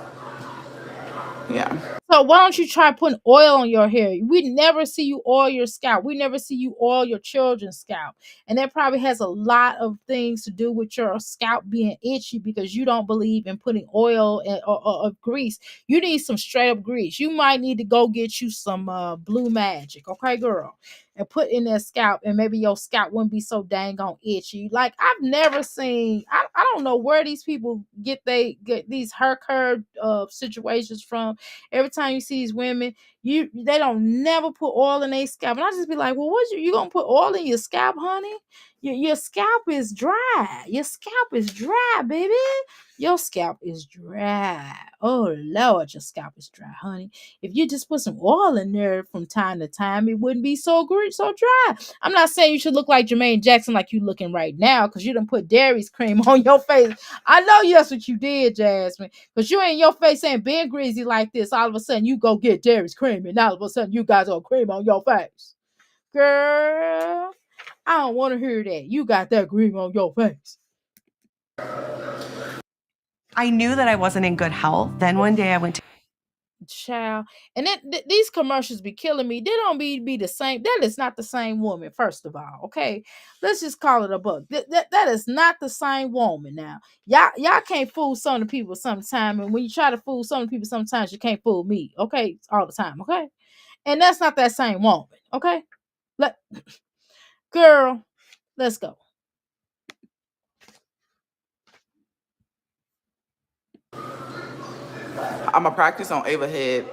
Yeah. So why don't you try putting oil on your hair? We never see you oil your scalp. We never see you oil your children's scalp. And that probably has a lot of things to do with your scalp being itchy because you don't believe in putting oil or grease. You need some straight up grease. You might need to go get you some blue magic, okay, girl? And put in that scalp, and maybe your scalp wouldn't be so dang on itchy. Like I've never seen, I don't know where these people get these hair curve situations from. Every time you see these women, they don't never put oil in their scalp. And I just be like, well, you gonna put oil in your scalp, honey? Your scalp is dry. Your scalp is dry, baby. Your scalp is dry. Oh Lord, your scalp is dry, honey. If you just put some oil in there from time to time, it wouldn't be so great, so dry. I'm not saying you should look like Jermaine Jackson like you looking right now, because you done put dairy's cream on your face. I know that's what you did, Jasmine. Because you ain't your face ain't been greasy like this. All of a sudden, you go get Dairy's cream, and all of a sudden, you guys got cream on your face. Girl, I don't want to hear that. You got that cream on your face. I knew that I wasn't in good health. Then one day I went to Child. And then these commercials be killing me. They don't be the same. That is not the same woman, first of all. Okay. Let's just call it a buck. That is not the same woman now. Y'all can't fool some of the people sometimes. And when you try to fool some of the people, sometimes you can't fool me. Okay. All the time. Okay. And that's not that same woman. Okay. Let girl, let's go. I'm gonna practice on Ava head.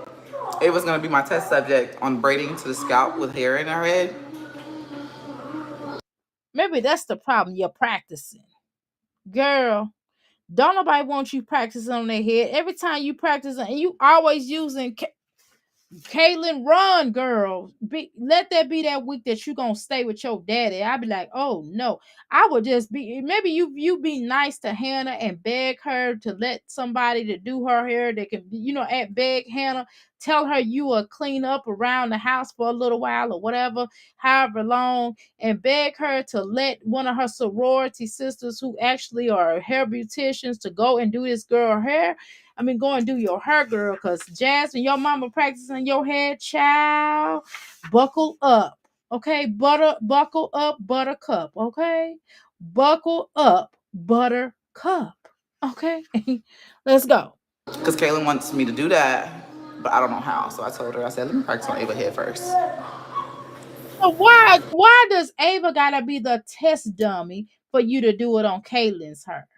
Ava's gonna be my test subject on braiding to the scalp with hair in her head. Maybe that's the problem. You're practicing. Girl, don't nobody want you practicing on their head. Every time you practice, and you always using Caitlin, run, girl. Let that be that week that you gonna stay with your daddy. I'd be like, oh no. I would just be maybe you be nice to Hannah and beg her to let somebody to do her hair that can, at beg Hannah, tell her you will clean up around the house for a little while or whatever, however long, and beg her to let one of her sorority sisters who actually are hair beauticians to go and do this girl hair. I mean, go and do your hair, girl, because Jasmine, your mama practicing your hair, child. Buckle up, okay? Buckle up, buttercup, okay? Buckle up, buttercup, okay? Let's go. Because Kaylin wants me to do that, but I don't know how. So I told her, I said, let me practice on Ava head first. So why does Ava gotta be the test dummy for you to do it on Kaylin's hair?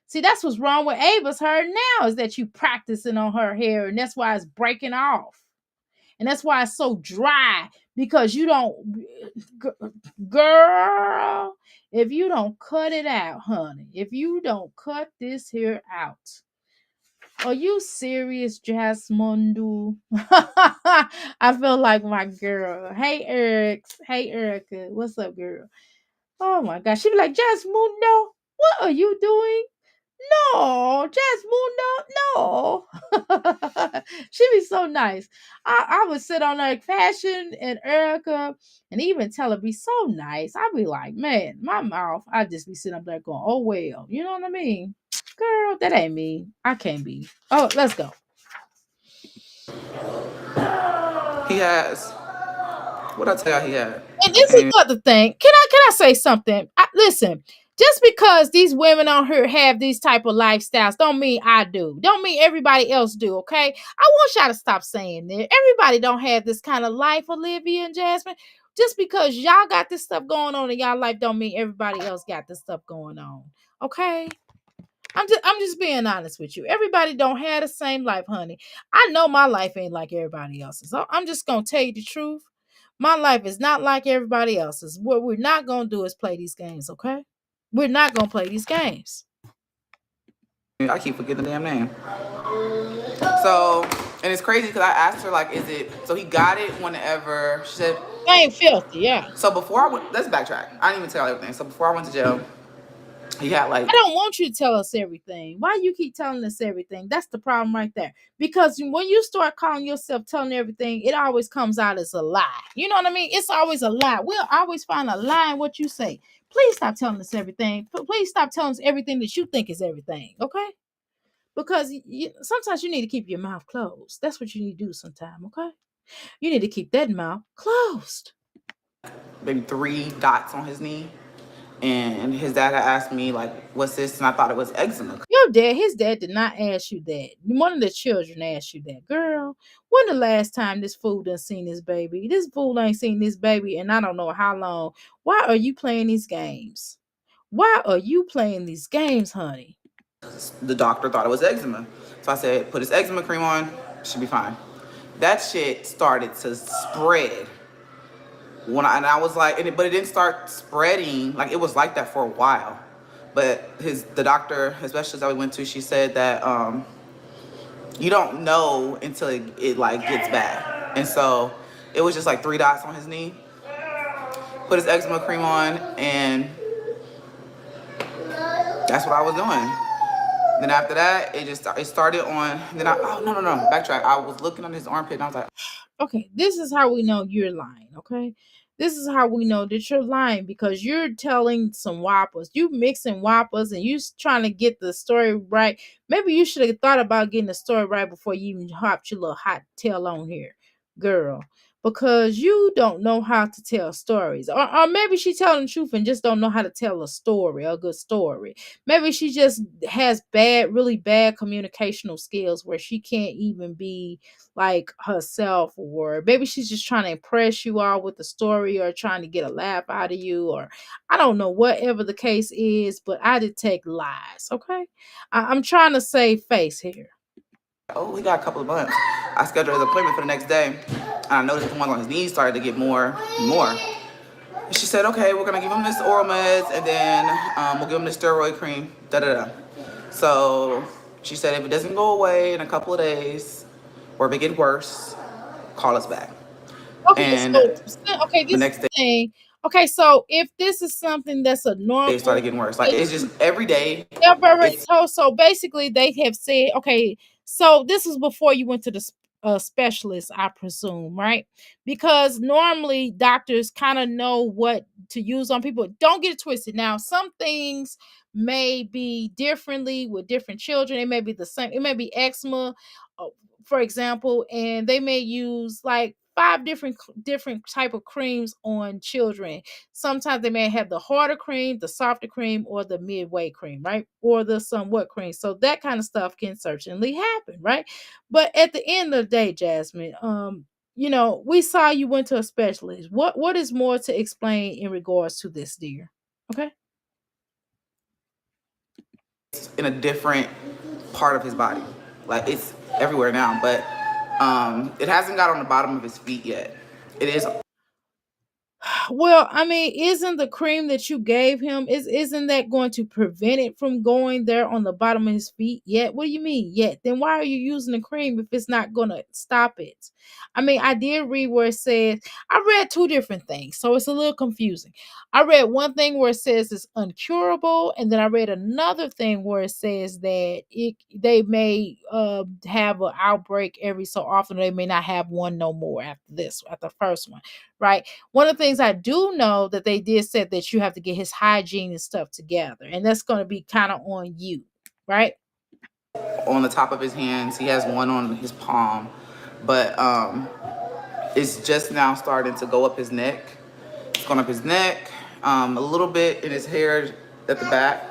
See, that's what's wrong with Ava's hair now, is that you practicing on her hair, and that's why it's breaking off. And that's why it's so dry, because you don't, girl, if you don't cut it out, honey, if you don't cut this hair out, are you serious, Jasmundo? I feel like my girl. Hey, Eric. Hey, Erica. What's up, girl? Oh my gosh. She be like, Jasmundo, what are you doing? No, Jasmundo, no. She be so nice. I would sit on like Fashion and Erica and even tell her be so nice. I'd be like, man, my mouth, I'd just be sitting up there going, oh well. You know what I mean? Girl, that ain't me. I can't be. Oh, let's go. He has. What I tell you he had? And this is another thing. Can I say something? Listen, just because these women on here have these type of lifestyles, don't mean I do. Don't mean everybody else do. Okay, I want y'all to stop saying that. Everybody don't have this kind of life, Olivia and Jasmine. Just because y'all got this stuff going on in y'all life, don't mean everybody else got this stuff going on. Okay. I'm just being honest with you. Everybody don't have the same life, honey. I know my life ain't like everybody else's. So I'm just gonna tell you the truth. My life is not like everybody else's. What we're not gonna do is play these games, okay? We're not gonna play these games. I keep forgetting the damn name. So, and it's crazy because I asked her, like, is it, so he got it whenever, she said, Ain't filthy, yeah. so before I went, let's backtrack. I didn't even tell everything. So before I went to jail, he had like, I don't want you to tell us everything. Why you keep telling us everything? That's the problem right there. Because when you start calling yourself telling everything, it always comes out as a lie. You know what I mean? It's always a lie. We'll always find a lie in what you say. Please stop telling us everything. Please stop telling us everything that you think is everything. Okay? because sometimes you need to keep your mouth closed. That's what you need to do sometime, okay? You need to keep that mouth closed. maybe 3 dots on his knee. And his dad had asked me, like, what's this? And I thought it was eczema. His dad did not ask you that. One of the children asked you that. Girl, when the last time this fool done seen this baby? This fool ain't seen this baby and I don't know how long. Why are you playing these games? Why are you playing these games, honey? The doctor thought it was eczema. So I said, put his eczema cream on, should be fine. That shit started to spread. And I was like, but it didn't start spreading. Like, it was like that for a while. But the doctor, especially that we went to, she said that you don't know until it like gets bad. And so it was just like 3 dots on his knee. Put his eczema cream on, and that's what I was doing. Then after that, it started on. Then no, backtrack. I was looking on his armpit, and I was like, okay, this is how we know you're lying, okay? This is how we know that you're lying because you're telling some whoppers. You mixing whoppers and you trying to get the story right. Maybe you should have thought about getting the story right before you even hopped your little hot tail on here, girl. Because you don't know how to tell stories. Or maybe she's telling the truth and just don't know how to tell a story, a good story. Maybe she just has really bad communicational skills where she can't even be like herself, or maybe she's just trying to impress you all with the story or trying to get a laugh out of you, or I don't know, whatever the case is, but I detect lies, okay? I'm trying to save face here. oh, he got a couple of months. I scheduled his appointment for the next day, and I noticed the ones on his knees started to get more and more. And she said, okay, we're gonna give him this oral meds, and then we'll give him the steroid cream, da da da. So she said, if it doesn't go away in a couple of days, or if it gets worse, call us back. Okay, And okay, the this is next the thing. Okay, so if this is something that's a day, it started normal, getting worse. Like, it's just every day. they've already It's told. So basically, they have said, okay, so this is before you went to the specialist, I presume, right? Because normally doctors kind of know what to use on people. Don't get it twisted. Now, some things may be differently with different children. It may be the same. It may be eczema, uh, for example, and they may use like five different type of creams on children. Sometimes they may have the harder cream, the softer cream, or the midway cream, right? Or the somewhat cream. So that kind of stuff can certainly happen, right? But at the end of the day, Jasmine, we saw you went to a specialist. What is more to explain in regards to this, dear? Okay. in a different part of his body. Like, it's everywhere now, but it hasn't got on the bottom of his feet yet. It is. Well, I mean, isn't the cream that you gave him isn't that going to prevent it from going there on the bottom of his feet yet? What do you mean yet? Then why are you using the cream if it's not going to stop it? I mean, I did read where it says I read two different things, so it's a little confusing. I read one thing where it says it's uncurable, and then I read another thing where it says that they may have an outbreak every so often. They may not have one no more after the first one, right? One of the things I do know that they did said that you have to get his hygiene and stuff together, and that's going to be kind of on you, right? On the top of his hands. He has one on his palm, but it's just now starting to go up his neck. It's going up his neck, a little bit in his hair at the back.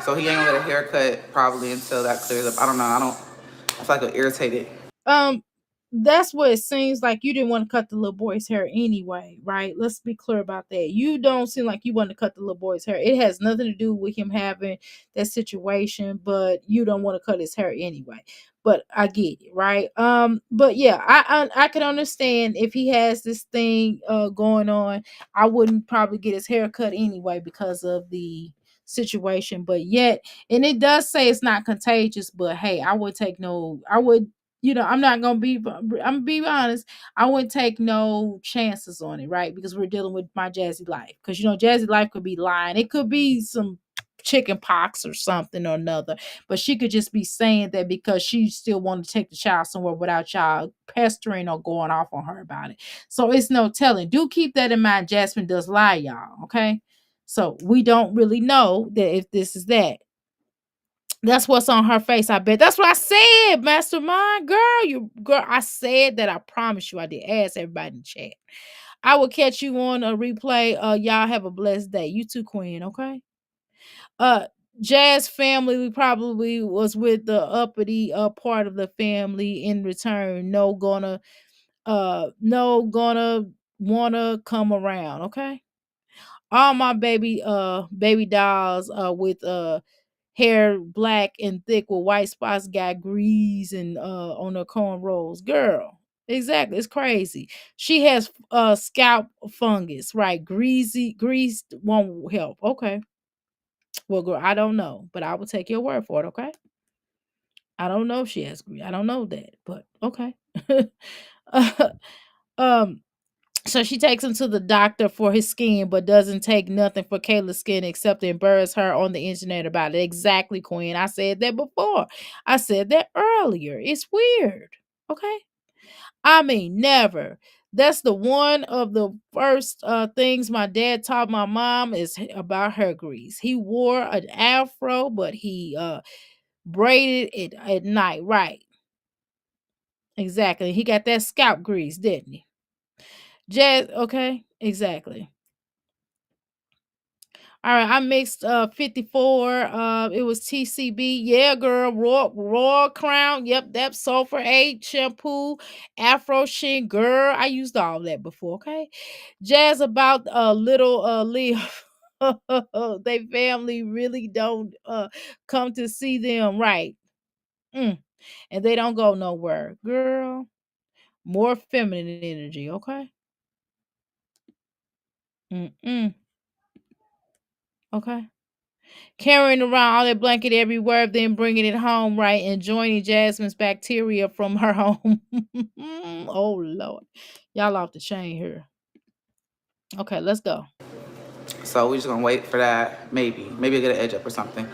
So he ain't gonna get a haircut probably until that clears up. I don't know. I feel like I'm irritated. Um, that's what it seems like. You didn't want to cut the little boy's hair anyway, right? Let's be clear about that. You don't seem like you want to cut the little boy's hair. It has nothing to do with him having that situation, but you don't want to cut his hair anyway. But I get it, right? But yeah, I can understand if he has this thing going on. I wouldn't probably get his hair cut anyway because of the situation. But yet, and it does say it's not contagious, but hey, I would, I'm not gonna be. I'm gonna be honest. I wouldn't take no chances on it, right? Because we're dealing with my Jazzy life. Because Jazzy life could be lying. It could be some chicken pox or something or another. But she could just be saying that because she still want to take the child somewhere without y'all pestering or going off on her about it. So it's no telling. Do keep that in mind. Jasmine does lie, y'all. Okay. So we don't really know that if this is that. That's what's on her face, I bet. That's what I said, mastermind. Girl, I said that. I promise you I did. Ask everybody in the chat. I will catch you on a replay. Y'all have a blessed day. You too, Queen, okay? Uh Jazz family, we probably was with the uppity part of the family in return. No gonna wanna come around, okay? All my baby dolls with hair black and thick with white spots got grease and on her cornrows. Girl, exactly. It's crazy. She has scalp fungus, right? Grease won't help. Okay. Well, girl, I don't know, but I will take your word for it, okay? I don't know if she has grease. I don't know that, but okay. Uh, um so she takes him to the doctor for his skin, but doesn't take nothing for Kayla's skin except to embarrass her on the internet about it. Exactly, Queen. I said that before. I said that earlier. It's weird. Okay. I mean, never. That's the one of the first things my dad taught my mom is about hair grease. He wore an afro, but he braided it at night. Right. Exactly. He got that scalp grease, didn't he? Jazz, okay, exactly. All right, I mixed 54. It was TCB. Yeah, girl. Raw Crown. Yep, that Sulfur 8 shampoo, Afro Sheen. Girl, I used all that before, okay? Jazz about little Leo. They family really don't come to see them right. Mm. And they don't go nowhere. Girl, more feminine energy, okay? Mm-mm. Okay. Carrying around all that blanket everywhere, then bringing it home, right, and joining Jasmine's bacteria from her home. Oh Lord, y'all off the chain here. Okay, let's go. So we're just gonna wait for that. Maybe I'll get an edge up or something.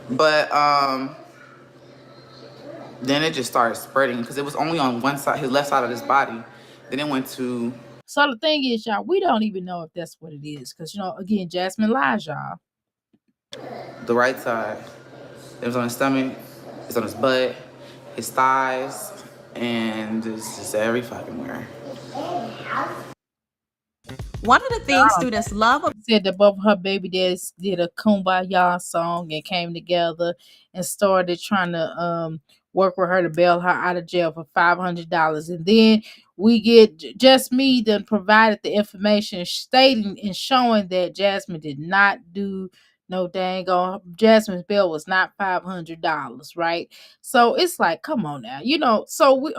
But then it just started spreading because it was only on one side, his left side of his body. Then it went to So the thing is, y'all, we don't even know if that's what it is, because again, Jasmine lies, y'all. the right side. It was on his stomach. It's on his butt, his thighs, and it's just every fucking where. One of the things students love Said that both of her baby daddies did a kumbaya song and came together and started trying to work with her to bail her out of jail for $500. And then we get just me then provided the information stating and showing that Jasmine did not do no dang on Jasmine's bill was not $500, right? So it's like, come on now, So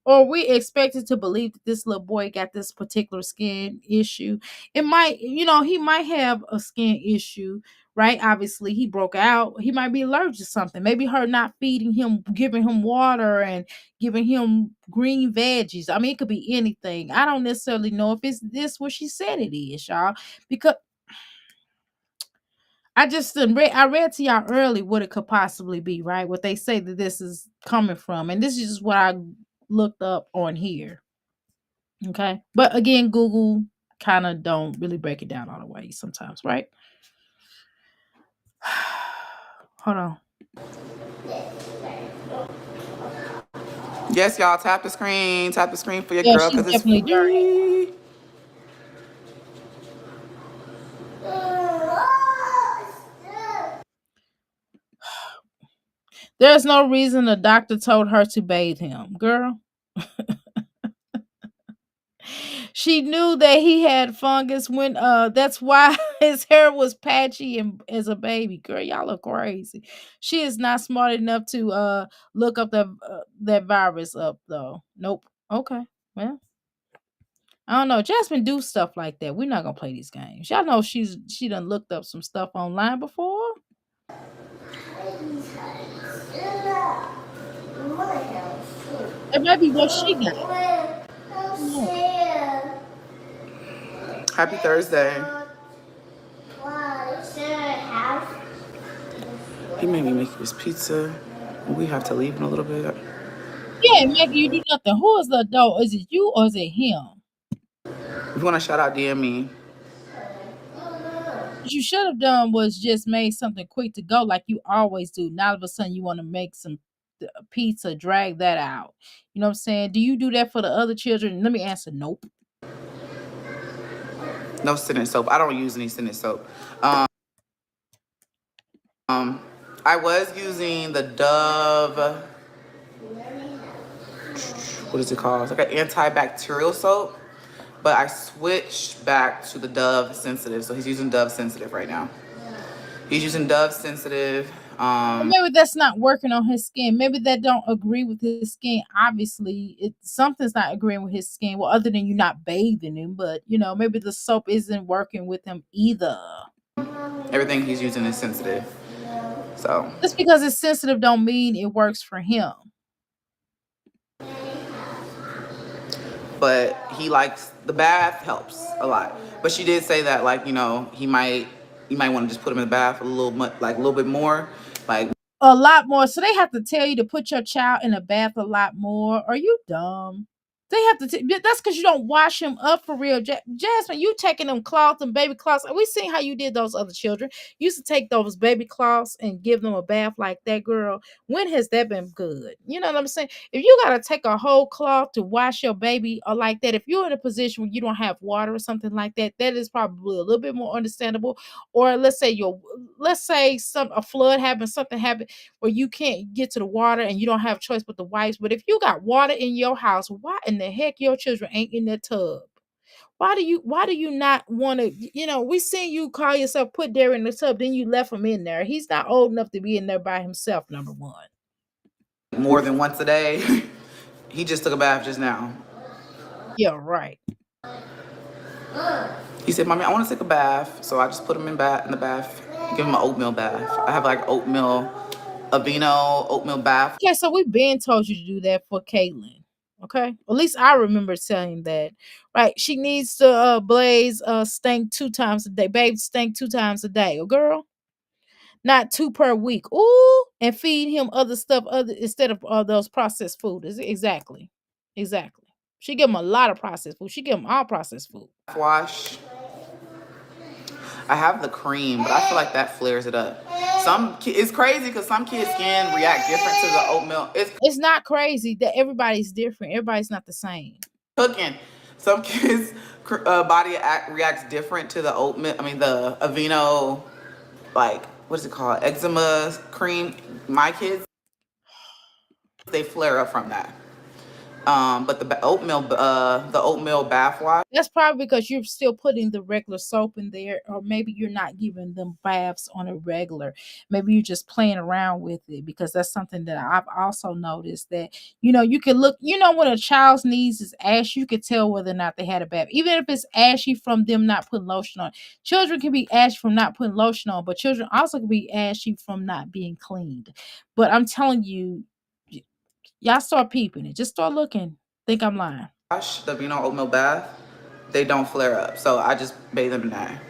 are we expected to believe that this little boy got this particular skin issue? It might, he might have a skin issue, right? Obviously, he broke out. He might be allergic to something. Maybe her not feeding him, giving him water and giving him green veggies. I mean, it could be anything. I don't necessarily know if it's this what she said it is, y'all, because I read to y'all early what it could possibly be, right? What they say that this is coming from, and this is just what I looked up on here. Okay, but again, Google kind of don't really break it down all the way sometimes, right? Hold on. Yes, y'all, tap the screen. Tap the screen for your Yeah, girl she's because it's definitely dirty. free. There's no reason the doctor told her to bathe him, girl. She knew that he had fungus when that's why his hair was patchy and as a baby. Girl, y'all are crazy. She is not smart enough to look up that virus up though. Nope. Okay. Well, I don't know. Jasmine do stuff like that. We're not gonna play these games. Y'all know she done looked up some stuff online before. That might be what she got. No. Happy Thursday. He made me make his pizza. We have to leave in a little bit. Yeah, making you do nothing. Who is the adult? Is it you or is it him? If you want to shout out, DM me. What you should have done was just made something quick to go like you always do. Now all of a sudden you want to make some pizza, drag that out. You know what I'm saying? Do you do that for the other children? Let me answer nope. No scented soap. I don't use any scented soap. I was using the Dove. What is it called? It's like an antibacterial soap. But I switched back to the Dove Sensitive. So he's using Dove Sensitive right now. He's using Dove Sensitive. Well, maybe that's not working on his skin. Maybe that don't agree with his skin. Obviously, something's not agreeing with his skin. Well, other than you not bathing him, but maybe the soap isn't working with him either. Everything he's using is sensitive. So, Just because it's sensitive don't mean it works for him. but he likes the bath helps a lot. But she did say that like, you might want to just put him in the bath a little much, like a little bit more. Like A lot more. So they have to tell you to put your child in a bath a lot more. Are you dumb? They have to. That's because you don't wash him up for real, Jasmine. You taking them cloths and baby cloths. We seen how you did those other children. You used to take those baby cloths and give them a bath like that, girl. When has that been good? You know what I'm saying? If you gotta take a whole cloth to wash your baby or like that, if you're in a position where you don't have water or something like that, that is probably a little bit more understandable. Or let's say a flood happened, something happened where you can't get to the water and you don't have choice but the wipes. But if you got water in your house, why in the heck your children ain't in that tub? Why do you not want to, we seen you call yourself put there in the tub, then you left him in there. He's not old enough to be in there by himself, number one. more than once a day. He just took a bath just now. Yeah, right. He said, "Mommy, I want to take a bath." So I just put him in the bath, give him an oatmeal bath. I have like oatmeal, Aveeno oatmeal bath Okay, so we've been told you to do that for Caitlin. Okay, at least I remember telling that. Right, she needs to blaze stink 2 times a day, babe. Stink 2 times a day, girl. Not two per week. Ooh, and feed him other stuff other instead of those processed food. Exactly, exactly. She give him a lot of processed food. She give him all processed food. wash. I have the cream, but I feel like that flares it up. It's crazy because some kids' skin react different to the oatmeal. It's It's not crazy that everybody's different. Everybody's not the same. cooking. Some kids' reacts different to the oatmeal. I mean, the Aveeno, like what is it called, eczema cream. My kids, they flare up from that. But the oatmeal bath wash. That's probably because you're still putting the regular soap in there, or maybe you're not giving them baths on a regular. Maybe you're just playing around with it because that's something that I've also noticed that you can look. When a child's knees is ashy, you can tell whether or not they had a bath, even if it's ashy from them not putting lotion on. Children can be ashy from not putting lotion on, but children also can be ashy from not being cleaned. But I'm telling you, y'all start peeping it. Just start looking. Think I'm lying. Wash, the oatmeal bath, they don't flare up. So I just bathe them in that.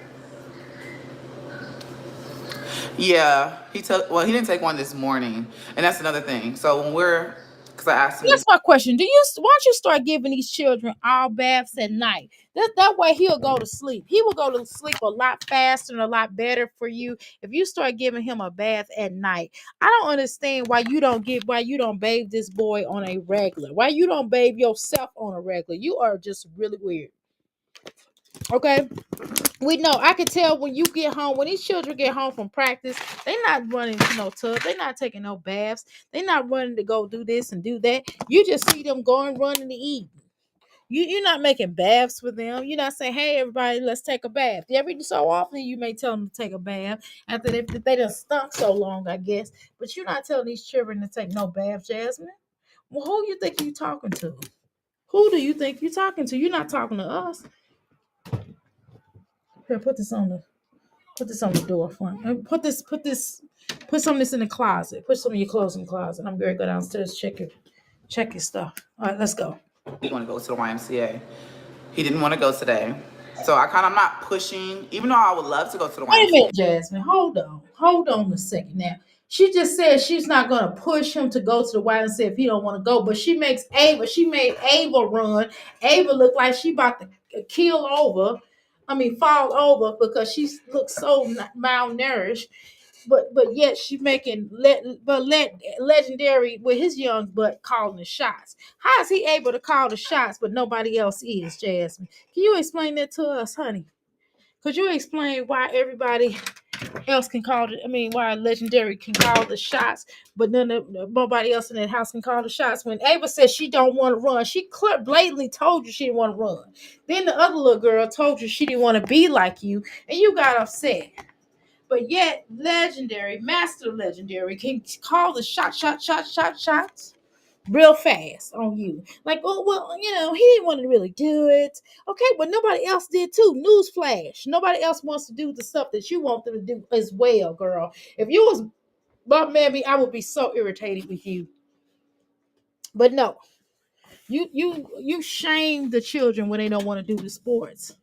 Yeah, he didn't take one this morning, and that's another thing. So because I asked him, That's my question. Why don't you start giving these children all baths at night? That way he'll go to sleep. He will go to sleep a lot faster and a lot better for you if you start giving him a bath at night. I don't understand why you don't bathe this boy on a regular. Why you don't bathe yourself on a regular. You are just really weird. Okay. We know I can tell when these children get home from practice, they're not running to no tub, they're not taking no baths, they're not running to go do this and do that. You just see them going running to eat. You're not making baths for them. You're not saying, "Hey, everybody, let's take a bath." Every so often, you may tell them to take a bath after they done stunk so long, I guess. But you're not telling these children to take no bath, Jasmine. Well, who you think you talking to? Who do you think you're talking to? You're not talking to us. Here, put this on the door front. And put some of this in the closet. Put some of your clothes in the closet. I'm gonna go downstairs, check your stuff. All right, let's go. he want to go to the YMCA. He didn't want to go today, so I'm not pushing, even though I would love to go to the Wait a YMCA. minute, Jasmine. Hold on a second now. She just said she's not gonna push him to go to the Y and say if he don't want to go, but she made Ava run. Ava looked like she about to kill over. fall over because she looks so malnourished. But yet she making legendary with his young butt calling the shots. How is he able to call the shots but nobody else is, Jasmine? Can you explain that to us, honey? Could you explain why everybody else can call it? Why legendary can call the shots, but nobody else in that house can call the shots. When Ava says she don't want to run, she blatantly told you she didn't want to run. Then the other little girl told you she didn't want to be like you, and you got upset. But yet, master legendary, can call the shots real fast on you. Like, oh, well, he didn't want to really do it. Okay, but nobody else did too. Newsflash. Nobody else wants to do the stuff that you want them to do as well, girl. If you was Bob Mammy, I would be so irritated with you. But no, you shame the children when they don't want to do the sports.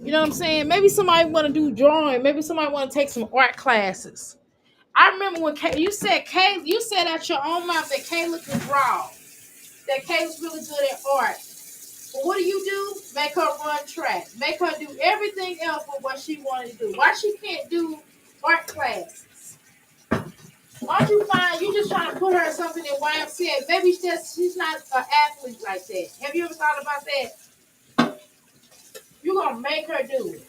You know what I'm saying? Maybe somebody want to do drawing. Maybe somebody want to take some art classes. I remember when you said out your own mouth that Kayla could draw, that Kayla's really good at art. But what do? Make her run track. Make her do everything else but what she wanted to do. Why she can't do art classes? Why don't you find you just trying to put her in something in YMCA? Maybe she's not an athlete like that. Have you ever thought about that? You're gonna make her do it.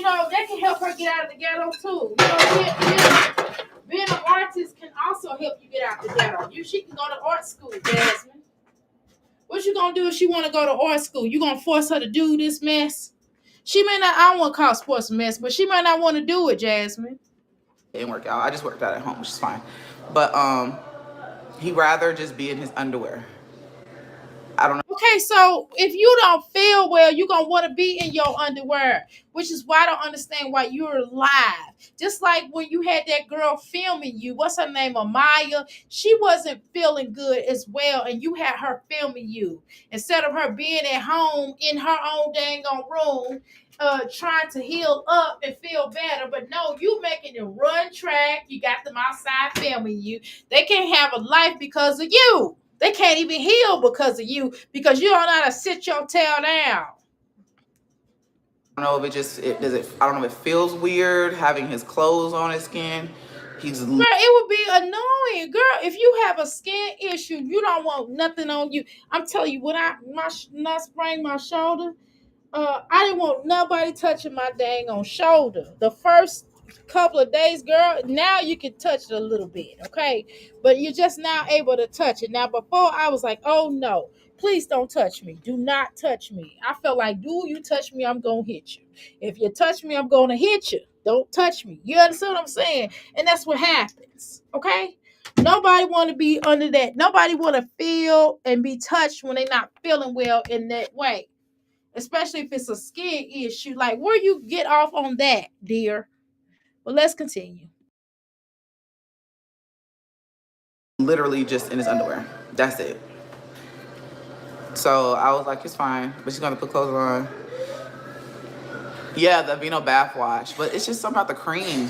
That can help her get out of the ghetto too. Being an artist can also help you get out the ghetto. She can go to art school, Jasmine. What you gonna do if she want to go to art school? You gonna force her to do this mess? She may not. I don't want to call sports a mess, but she might not want to do it, Jasmine. It didn't work out. I just worked out at home, which is fine. But he'd rather just be in his underwear. I don't know. Okay, so if you don't feel well, you're going to want to be in your underwear, which is why I don't understand why you're live. Just like when you had that girl filming you, what's her name, Amaya? She wasn't feeling good as well, and you had her filming you. Instead of her being at home in her own dang on room, trying to heal up and feel better. But no, you making them run track. You got them outside filming you. They can't have a life because of you. They can't even heal because of you, because you don't know how to sit your tail down. I don't know if I don't know if it feels weird having his clothes on his skin. Girl, it would be annoying. Girl, if you have a skin issue, you don't want nothing on you. I'm telling you, when I sprained my shoulder, I didn't want nobody touching my dang on shoulder. The first couple of days, girl, now you can touch it a little bit, okay? But you're just now able to touch it. Now, before I was like, oh no, please don't touch me. Do not touch me. I felt like, do you touch me, I'm going to hit you. If you touch me, I'm going to hit you. Don't touch me. You understand what I'm saying? And that's what happens, okay? Nobody want to be under that. Nobody want to feel and be touched when they're not feeling well in that way. Especially if it's a skin issue. Like, where you get off on that, dear? But let's continue. Literally just in his underwear. That's it. So I was like, it's fine, but she's gonna put clothes on. Yeah, the Vino bath wash, but it's just something about the cream.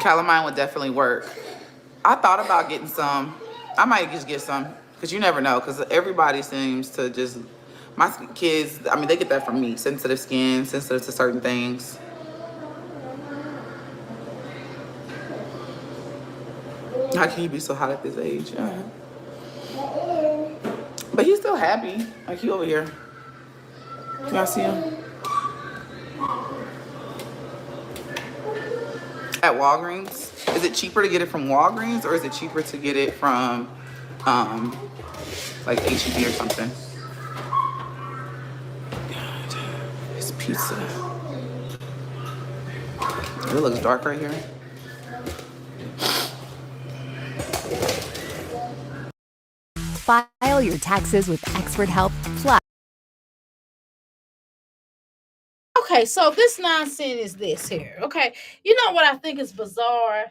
Calamine would definitely work. I thought about getting some. I might just get some, because you never know, because everybody seems to just, my kids, they get that from me. Sensitive skin, sensitive to certain things. How can you be so hot at this age? Yeah. But he's still happy. Like, he over here. Can y'all see him? At Walgreens. Is it cheaper to get it from Walgreens, or is it cheaper to get it from like H-E-B or something? God, this pizza. It looks dark right here. File your taxes with expert help. Plus, Okay, so this nonsense is this here. Okay, you know what I think is bizarre?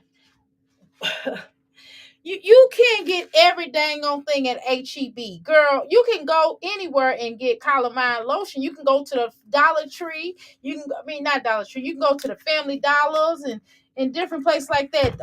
You can't get every dang on thing at HEB. Girl, you can go anywhere and get calamine lotion. You can go to the Dollar Tree. Not Dollar Tree. You can go to the Family Dollars and in different places like that,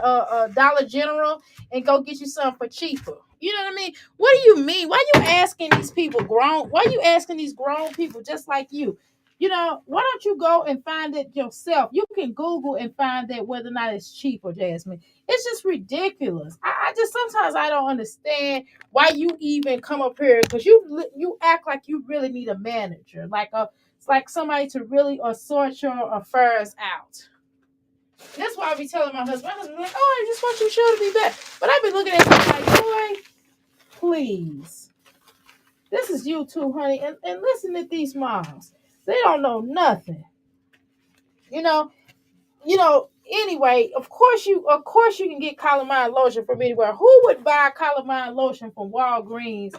Dollar General, and go get you some for cheaper. You know what I mean? What do you mean? Why you asking these people grown? Why you asking these grown people just like you? You know, why don't you go and find it yourself? You can Google and find that whether or not it's cheaper, Jasmine. It's just ridiculous. I just sometimes I don't understand why you even come up here because you act like you really need a manager, like it's like somebody to really sort your affairs out. That's why I be telling my husband. My husband be like, "Oh, I just want your show to be better." But I've been looking at him like, "Boy, please, this is you too, honey." And listen to these moms. They don't know nothing. You know, anyway, of course you can get calamine lotion from anywhere. Who would buy calamine lotion from Walgreens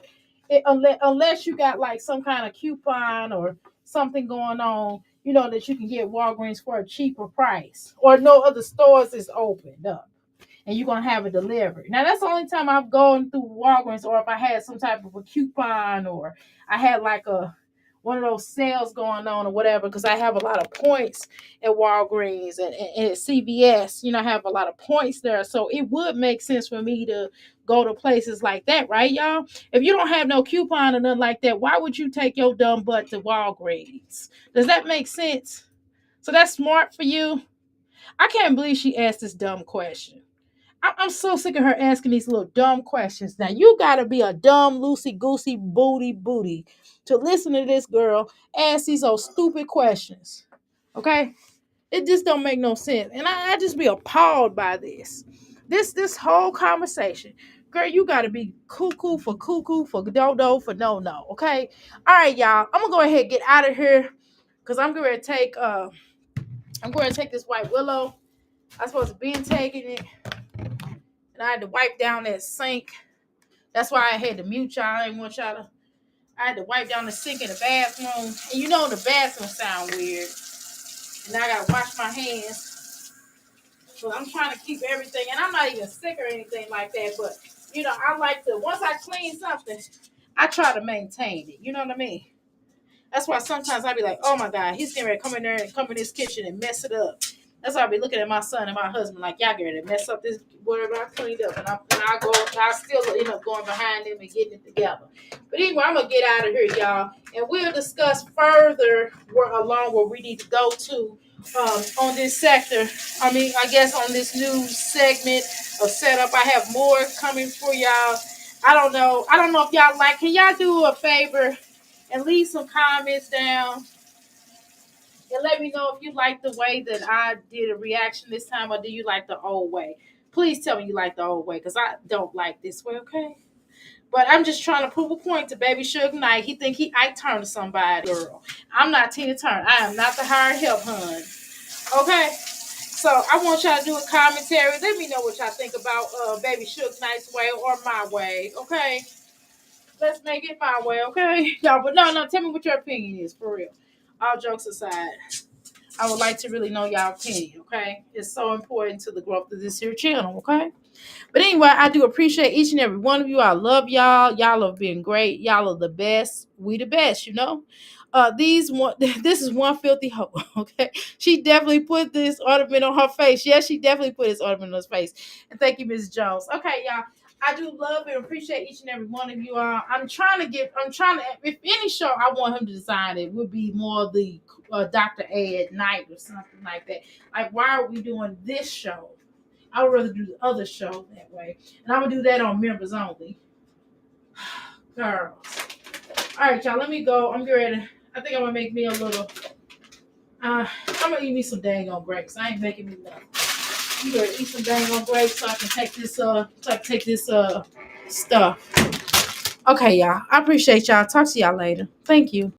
unless you got like some kind of coupon or something going on, that you can get Walgreens for a cheaper price or no other stores is opened up and you're gonna have it delivered. Now that's the only time I've gone through Walgreens, or if I had some type of a coupon, or I had like one of those sales going on or whatever, because I have a lot of points at Walgreens and at CVS. I have a lot of points there, so it would make sense for me to go to places like that, right, y'all? If you don't have no coupon or nothing like that, why would you take your dumb butt to Walgreens? Does that make sense? So that's smart for you. I can't believe she asked this dumb question. I'm so sick of her asking these little dumb questions. Now you gotta be a dumb loosey goosey booty to listen to this girl ask these old stupid questions. Okay, it just don't make no sense, and I just be appalled by this. This whole conversation, girl. You gotta be cuckoo for dodo for no. Okay, all right, y'all. I'm gonna go ahead and get out of here because I'm going to take this white willow. I'm supposed to be taking it. And I had to wipe down that sink. That's why I had to mute y'all. I didn't want y'all to. I had to wipe down the sink in the bathroom. And the bathroom sound weird. And I gotta wash my hands. So I'm trying to keep everything. And I'm not even sick or anything like that. But I like to, once I clean something, I try to maintain it. You know what I mean? That's why sometimes I be like, oh my God, he's getting ready to come in there and come in this kitchen and mess it up. That's why I be looking at my son and my husband like, y'all get ready to mess up this whatever I cleaned up. And I still end up going behind them and getting it together. But anyway, I'm going to get out of here, y'all. And we'll discuss further along where we need to go to on this sector. I guess on this new segment of setup. I have more coming for y'all. I don't know if y'all can y'all do a favor and leave some comments down and let me know if you like the way that I did a reaction this time or do you like the old way. Please tell me you like the old way because I don't like this way, okay? But I'm just trying to prove a point to Baby Suge Knight. He think I turned to somebody, girl. I'm not Tina Turner. I am not the hired help, hun. Okay? So I want y'all to do a commentary. Let me know what y'all think about Baby Suge Knight's way or my way, okay? Let's make it my way, okay? Y'all, but no, tell me what your opinion is, for real. All jokes aside, I would like to really know y'all opinion, okay? It's so important to the growth of this here channel, okay? But anyway, I do appreciate each and every one of you. I love y'all. Y'all have been great. Y'all are the best. We the best, This is one filthy hoe, okay? She definitely put this ornament on her face. Yes, she definitely put this ornament on her face. And thank you, Ms. Jones. Okay, y'all. I do love and appreciate each and every one of you. I'm trying to, if any show I want him to design, it would be more the Dr. A at night or something like that. Like, why are we doing this show? I would rather do the other show that way. And I'm going to do that on members only. Girls. All right, y'all, let me go. I'm getting ready. I think I'm going to make me a little, I'm going to eat me some dang on grapes. I ain't making me nothing. You better eat some dang on grapes so I can take this, stuff. Okay, y'all. I appreciate y'all. Talk to y'all later. Thank you.